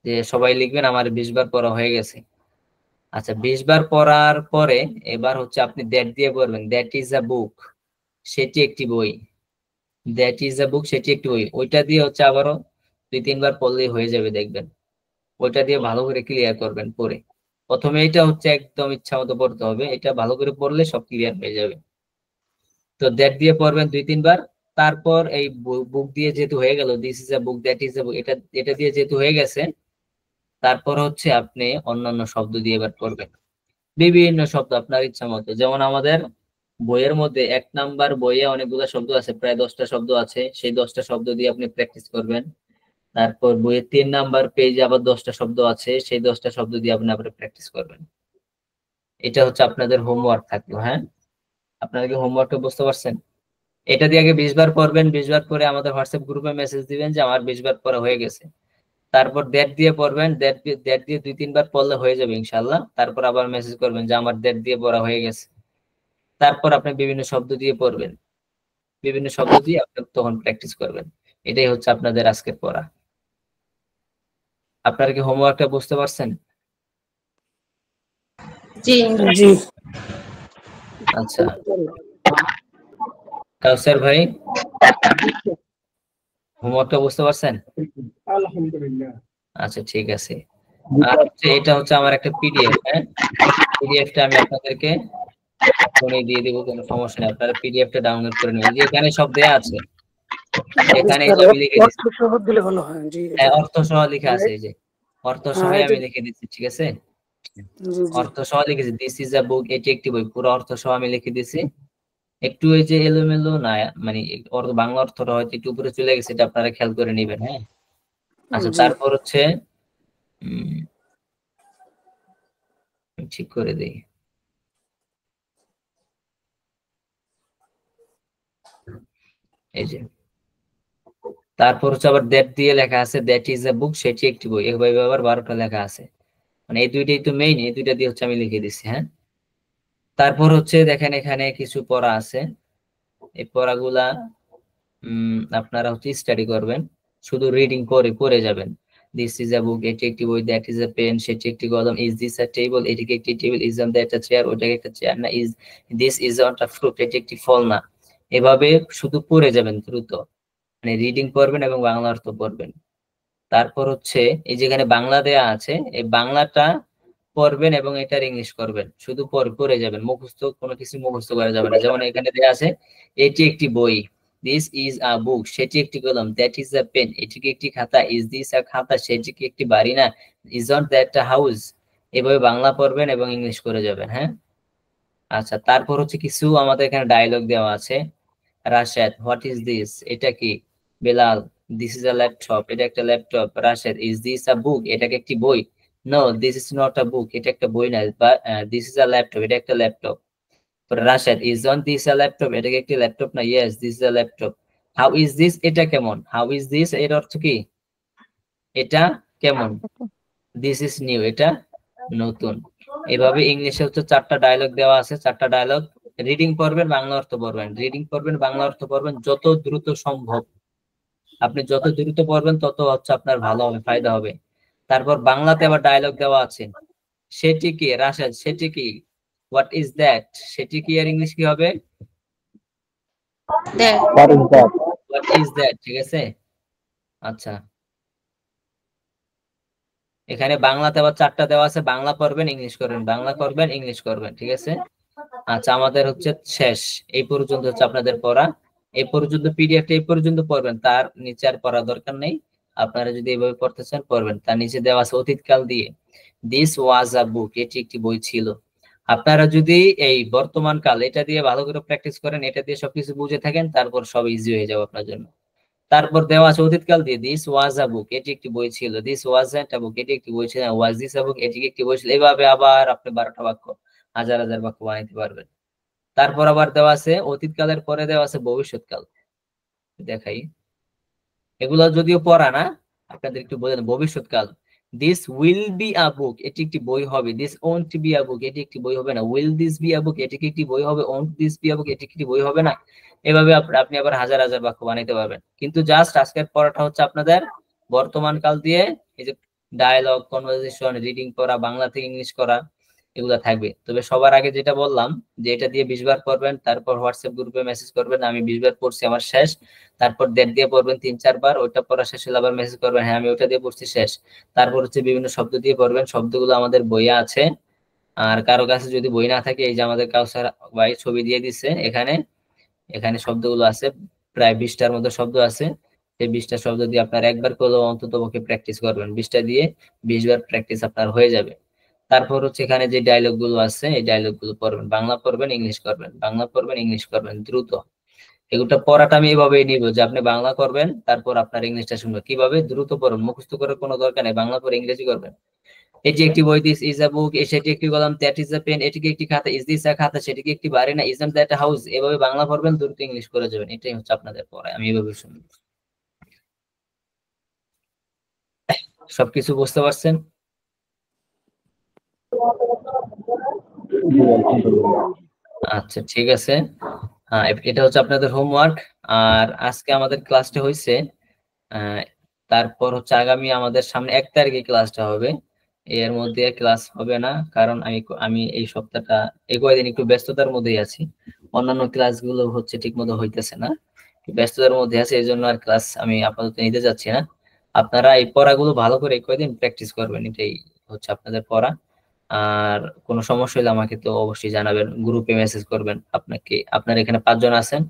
যে সবাই লিখবেন আমার 20 বার পড়া হয়ে গেছে। আচ্ছা, 20 বার পড়ার পরে এবার হচ্ছে আপনি দ্যাট দিয়ে পড়বেন। দ্যাট ইজ আ বুক, সেটি একটি বই। দ্যাট ইজ আ বুক, সেটি একটি বই, ওইটা দিয়ে হচ্ছে আবারও 2-3 বার পড়লেই হয়ে যাবে, দেখবেন। ওইটা দিয়ে ভালো করে ক্লিয়ার করবেন পড়ে। প্রথমে এটা হচ্ছে একদম ইচ্ছা মতো পড়তে হবে, এটা ভালো করে পড়লে সব ক্লিয়ার হয়ে যাবে। তো দ্যাট দিয়ে পড়বেন 2-3 বার। তারপর এই বুক দিয়ে যেহেতু হয়ে গেল, this is a book, that is a book, এটা এটা দিয়ে যেহেতু হয়ে গেছে, তারপর হচ্ছে আপনি অন্যান্য শব্দ দিয়ে এবার পড়বেন। বিভিন্ন শব্দ আপনার ইচ্ছা মতো, যেমন আমাদের বইয়ের মধ্যে 1 নাম্বার বইয়ে অনেকগুলো শব্দ আছে, প্রায় 10টা শব্দ আছে, সেই 10টা শব্দ দিয়ে আপনি প্র্যাকটিস করবেন। তারপর বইয়ের 3 নাম্বার পেজে আবার 10টা শব্দ আছে, সেই 10টা শব্দ দিয়ে আপনি আবার প্র্যাকটিস করবেন। এটা হচ্ছে আপনাদের হোমওয়ার্ক থাকলো। হ্যাঁ, আপনারা কি হোমওয়ার্কটা বুঝতে পারছেন? এটা দিয়ে আগে 20 বার পড়বেন, 20 বার পরে আমাদের হোয়াটসঅ্যাপ গ্রুপে মেসেজ দিবেন যে আমার 20 বার পড়া হয়ে গেছে। তারপর দ্যাট দিয়ে পড়বেন, দ্যাট দিয়ে 2-3 বার পড়লে হয়ে যাবে ইনশাআল্লাহ। তারপর আবার মেসেজ করবেন যে আমার দ্যাট দিয়ে পড়া হয়ে গেছে। তারপর আপনি বিভিন্ন শব্দ দিয়ে পড়বেন, বিভিন্ন শব্দ দিয়ে আপনি তখন প্র্যাকটিস করবেন। এটাই হচ্ছে আপনাদের আজকের পড়া। আপনারা কি হোমওয়ার্কটা বুঝতে পারছেন? জি জি আচ্ছা, কাউসার ভাই হোমওয়ার্কটা বুঝতে পারছেন? আলহামদুলিল্লাহ। আচ্ছা, ঠিক আছে। আর হচ্ছে এটা হচ্ছে আমার একটা পিডিএফ। হ্যাঁ, পিডিএফটা আমি আপনাদেরকে ফোনে দিয়ে দিব, কোনো সমস্যা নেই। আপনারা পিডিএফটা ডাউনলোড করে নেবেন। যে এখানে সব দেয়া আছে, এখানে এই যে আমি লিখে দিচ্ছি। অর্থ সহ দিলে ভালো হয়। জি হ্যাঁ, অর্থ সহ লেখা আছে, এই যে অর্থ সহ আমি লিখে দিচ্ছি, ঠিক আছে? জি জি অর্থ সহ লিখেছি, দিস ইজ আ বুক, এটি একটি বই, পুরো অর্থ সহ আমি লিখে দিছি। একটু এই যে এলোমেলো না, মানে বাংলা অর্থটা হয়তো একটু উপরে চলে গেছে, এটা আপনারা খেয়াল করে নেবেন। হ্যাঁ, আচ্ছা, জি তারপর হচ্ছে ঠিক করে দেই। এই যে তারপর হচ্ছে আবার দ্যাট দিয়ে লেখা আছে, দ্যাট ইজ আ বুক, সেটি একটি বই, এভাবে আবার 12টা লেখা আছে। মানে এই দুইটাই তো মেইন, এই দুইটা দিয়ে হচ্ছে আমি লিখে দিচ্ছি। হ্যাঁ, তারপর হচ্ছে দেখেন এখানে কিছু পড়া আছে, এই পড়াগুলা আপনারা হচ্ছে স্টাডি করবেন, শুধু রিডিং করে পড়ে যাবেন। দিস ইজ আ বুক, এটি একটি বই, দ্যাট ইজ আ পেন, সেটি একটি কলম, ইজ দিস আ টেবিল, এটিকে একটি table, is on that a chair, ওটাকে একটা চেয়ার না, is this is not a fruit, এটি একটি ফল না। এভাবে শুধু পড়ে যাবেন দ্রুত, মানে রিডিং করবেন এবং বাংলা অর্থ পড়বেন। তারপর হচ্ছে এই যেখানে বাংলা দেয়া আছে, এই বাংলাটা পড়বেন এবং এটার ইংলিশ করবেন, শুধু পড়ে যাবেন, মুখস্থ কোনো কিছু মুখস্থ করা যাবে না। যেমন এখানে দেয়া আছে, এটি একটি বই, দিস ইজ আ বুক, সেটি একটি কলম, দ্যাট ইজ আ পেন, এটিকে একটি খাতা, ইজ দিস আ খাতা, সেটি কি একটি বাড়ি না, is not that a house. এভাবে বাংলা পড়বেন এবং ইংলিশ করে যাবেন। হ্যাঁ, আচ্ছা, তারপর হচ্ছে কিছু আমাদের এখানে ডায়লগ দেওয়া আছে। রাশেদ, হোয়াট ইজ দিস, এটা কি? Belal, this is a laptop, এটা একটা laptop. Rashed, is this a book, এটাকে একটি বই? No, this is not a book, এটা একটা বই না, দিস ইজ আ ল্যাপটপ, এটা একটা laptop. Rashed, is on this a laptop, এটাকে একটি ল্যাপটপ না? Yes, this is a laptop. How is this, এটা কেমন? হাউ ইজ দিস এর অর্থ কি? এটা কেমন? দিস ইজ নিউ, এটা নতুন। এভাবে ইংলিশে হচ্ছে 4টা ডায়লগ দেওয়া আছে, 4টা ডায়লগ রিডিং পড়বেন, বাংলা অর্থ পড়বেন, রিডিং পড়বেন, বাংলা অর্থ পড়বেন, যত দ্রুত সম্ভব। আপনি যত দ্রুত পড়বেন তত হচ্ছে আপনার ভালো হবে, ফায়দা হবে। তারপর বাংলাতে আবার ডায়লগ দেওয়া আছে, সেটি কি? রাশেদ, সেটি কি? হোয়াট ইজ দ্যাট, সেটি কি? আর ইংলিশ কি হবে? That What is that? What is that, ঠিক আছে? আচ্ছা, এখানে বাংলাতে আবার 4টা দেওয়া আছে, বাংলা পড়বেন, ইংলিশ করবেন, বাংলা করবেন, ইংলিশ করবেন, ঠিক আছে? আচ্ছা, আমাদের হচ্ছে শেষ, এই পর্যন্ত হচ্ছে আপনাদের পড়া। এই পর্যন্ত পিডিএফটা এই পর্যন্ত পড়বেন, তার নিচে আর পড়া দরকার নেই। আপনারা যদি এইভাবে পড়তে চান পড়বেন। তার নিচে দেওয়া আছে অতীতকাল দিয়ে, দিস ওয়াজ আ বুক, এটি একটি বই ছিল। আপনারা যদি এই বর্তমান কাল এটা দিয়ে ভালো করে প্র্যাকটিস করেন, এটা দিয়ে সবকিছু বুঝে থাকেন, তারপর সব ইজি হয়ে যাবে আপনার জন্য। তারপর দেওয়া আছে অতীতকাল দিয়ে, দিস ওয়াজ আ বুক, এটি একটি বই ছিল, দিস ওয়াজ আ বুক, এটি একটি বই ছিল, ওয়াজ দিস আ বুক, এটি একটি বই ছিল। এভাবে আবার আপনি 12টা বাক্য, হাজার হাজার বাক্য বানাইতে পারবেন। তারপর আবার দেওয়া আছে অতীতকালের পরে দেওয়া আছে ভবিষ্যৎকাল। দেখাই, এগুলো যদিও পড়া না, আপনাদের একটু বলে দেন। ভবিষ্যৎকাল, this will be a book, এটি একটি বই হবে। This won't be a book, এটি একটি বই হবে না। Will this be a book, এটি কি একটি বই হবে? Won't this be a book, এটি একটি বই হবে না। এভাবে আপনি আবার হাজার হাজার বাক্য বানাইতে পারবেন। কিন্তু জাস্ট আজকের পড়াটা হচ্ছে আপনাদের বর্তমান কাল দিয়ে এই যে ডায়ালগ, কনভারসেশন, রিডিং করা, বাংলা থেকে ইংলিশ করা, এগুলা থাকবে। তবে সবার আগে যেটা বললাম যে এটা দিয়ে 20 বার পড়বেন, তারপর হোয়াটসঅ্যাপ গ্রুপে মেসেজ করবেন আমি 20 বার পড়ছি, আমার শেষ। তারপর ডেট দিয়ে পড়বেন 3-4 বার, ওইটা পড়া শেষ হলে আবার মেসেজ করবেন হ্যাঁ আমি ওইটা দিয়ে পড়ছি, শেষ। তারপর হচ্ছে বিভিন্ন শব্দ দিয়ে পড়বেন, শব্দগুলো আমাদের বইয়ে আছে। আর কারো কাছে যদি বই না থাকে, এই যে আমাদের কাউসার ভাই ছবি দিয়ে দিচ্ছে, এখানে এখানে শব্দগুলো আছে, প্রায় 20টার মতো শব্দ আছে। এই 20টা শব্দ দিয়ে আপনার একবার করলেও অন্তত পক্ষে প্র্যাকটিস করবেন, 20টা দিয়ে 20 বার প্র্যাকটিস আপনার হয়ে যাবে। তারপর হচ্ছে এখানে যে ডায়লগ গুলো আছে, এই ডায়লগ গুলো পড়বেন, বাংলা পড়বেন, ইংলিশ করবেন, বাংলা পড়বেন, ইংলিশ করবেন দ্রুত। এগুলো পড়াটা আমি এভাবেই নিব যে আপনি বাংলা করবেন, তারপর আপনার ইংলিশটা শুনবেন। কিভাবে? দ্রুত পড়ুন, মুখস্থ করার কোনো দরকার নেই, বাংলা পড়ে ইংরেজি করবেন। এই যে একটি বই, দিস ইজ আ বুক, সেটি একটি কলম, দ্যাট ইজ আ পেন, এটিকে একটি খাতা, ইজ দিস আ খাতা, সেটিকে একটি বাড়ি না, ইজন্ট দ্যাট আ হাউস। এভাবে বাংলা পড়বেন, দ্রুত ইংলিশ করে যাবেন। এটাই হচ্ছে আপনাদের পড়া, আমি এভাবে শুনবো। সবকিছু বুঝতে পারছেন? জি আলহামদুলিল্লাহ। আচ্ছা ঠিক আছে। হ্যাঁ, এটা হচ্ছে আপনাদের হোমওয়ার্ক। আর আজকে আমাদের ক্লাসটা হয়েছে, তারপর হচ্ছে আগামী আমাদের সামনে 1 তারিখে ক্লাসটা হবে। এর মধ্যে ক্লাস হবে না, কারণ আমি এই সপ্তাহটা এই কয়েকদিন একটু ব্যস্ততার মধ্যেই আছি। অন্যান্য ক্লাসগুলো হচ্ছে ঠিক মতো হইতেছে না, ব্যস্ততার মধ্যে আছে, এই জন্য আর ক্লাস আমি আপাতত নিতে যাচ্ছি না। আপনারা এই পড়াগুলো ভালো করে এই কয়েকদিন প্র্যাকটিস করবেন, এটাই হচ্ছে আপনাদের পড়া। আর কোনো সমস্যা হলে আমাকে তো অবশ্যই জানাবেন, গ্রুপে মেসেজ করবেন। আপনার এখানে 5 জন আছেন,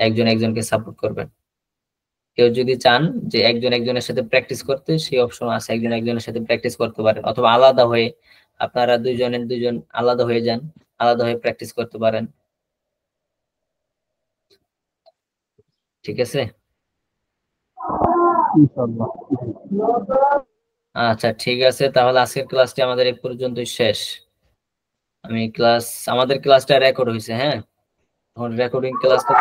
একজন একজনকে সাপোর্ট করবেন। কেউ যদি চান যে একজন একজনের সাথে প্র্যাকটিস করতে, সেই অপশন আছে, একজন একজনের সাথে প্র্যাকটিস করতে পারেন, অথবা আলাদা হয়ে আপনারা দুজন আলাদা হয়ে যান, আলাদা হয়ে প্র্যাকটিস করতে পারেন। ঠিক আছে, ইনশাআল্লাহ। আচ্ছা ঠিক আছে, তাহলে আজকের ক্লাসটি আমাদের এই পর্যন্তই শেষ। আমাদের ক্লাসটা রেকর্ড হয়েছে, হ্যাঁ, এখন রেকর্ডিং ক্লাসটা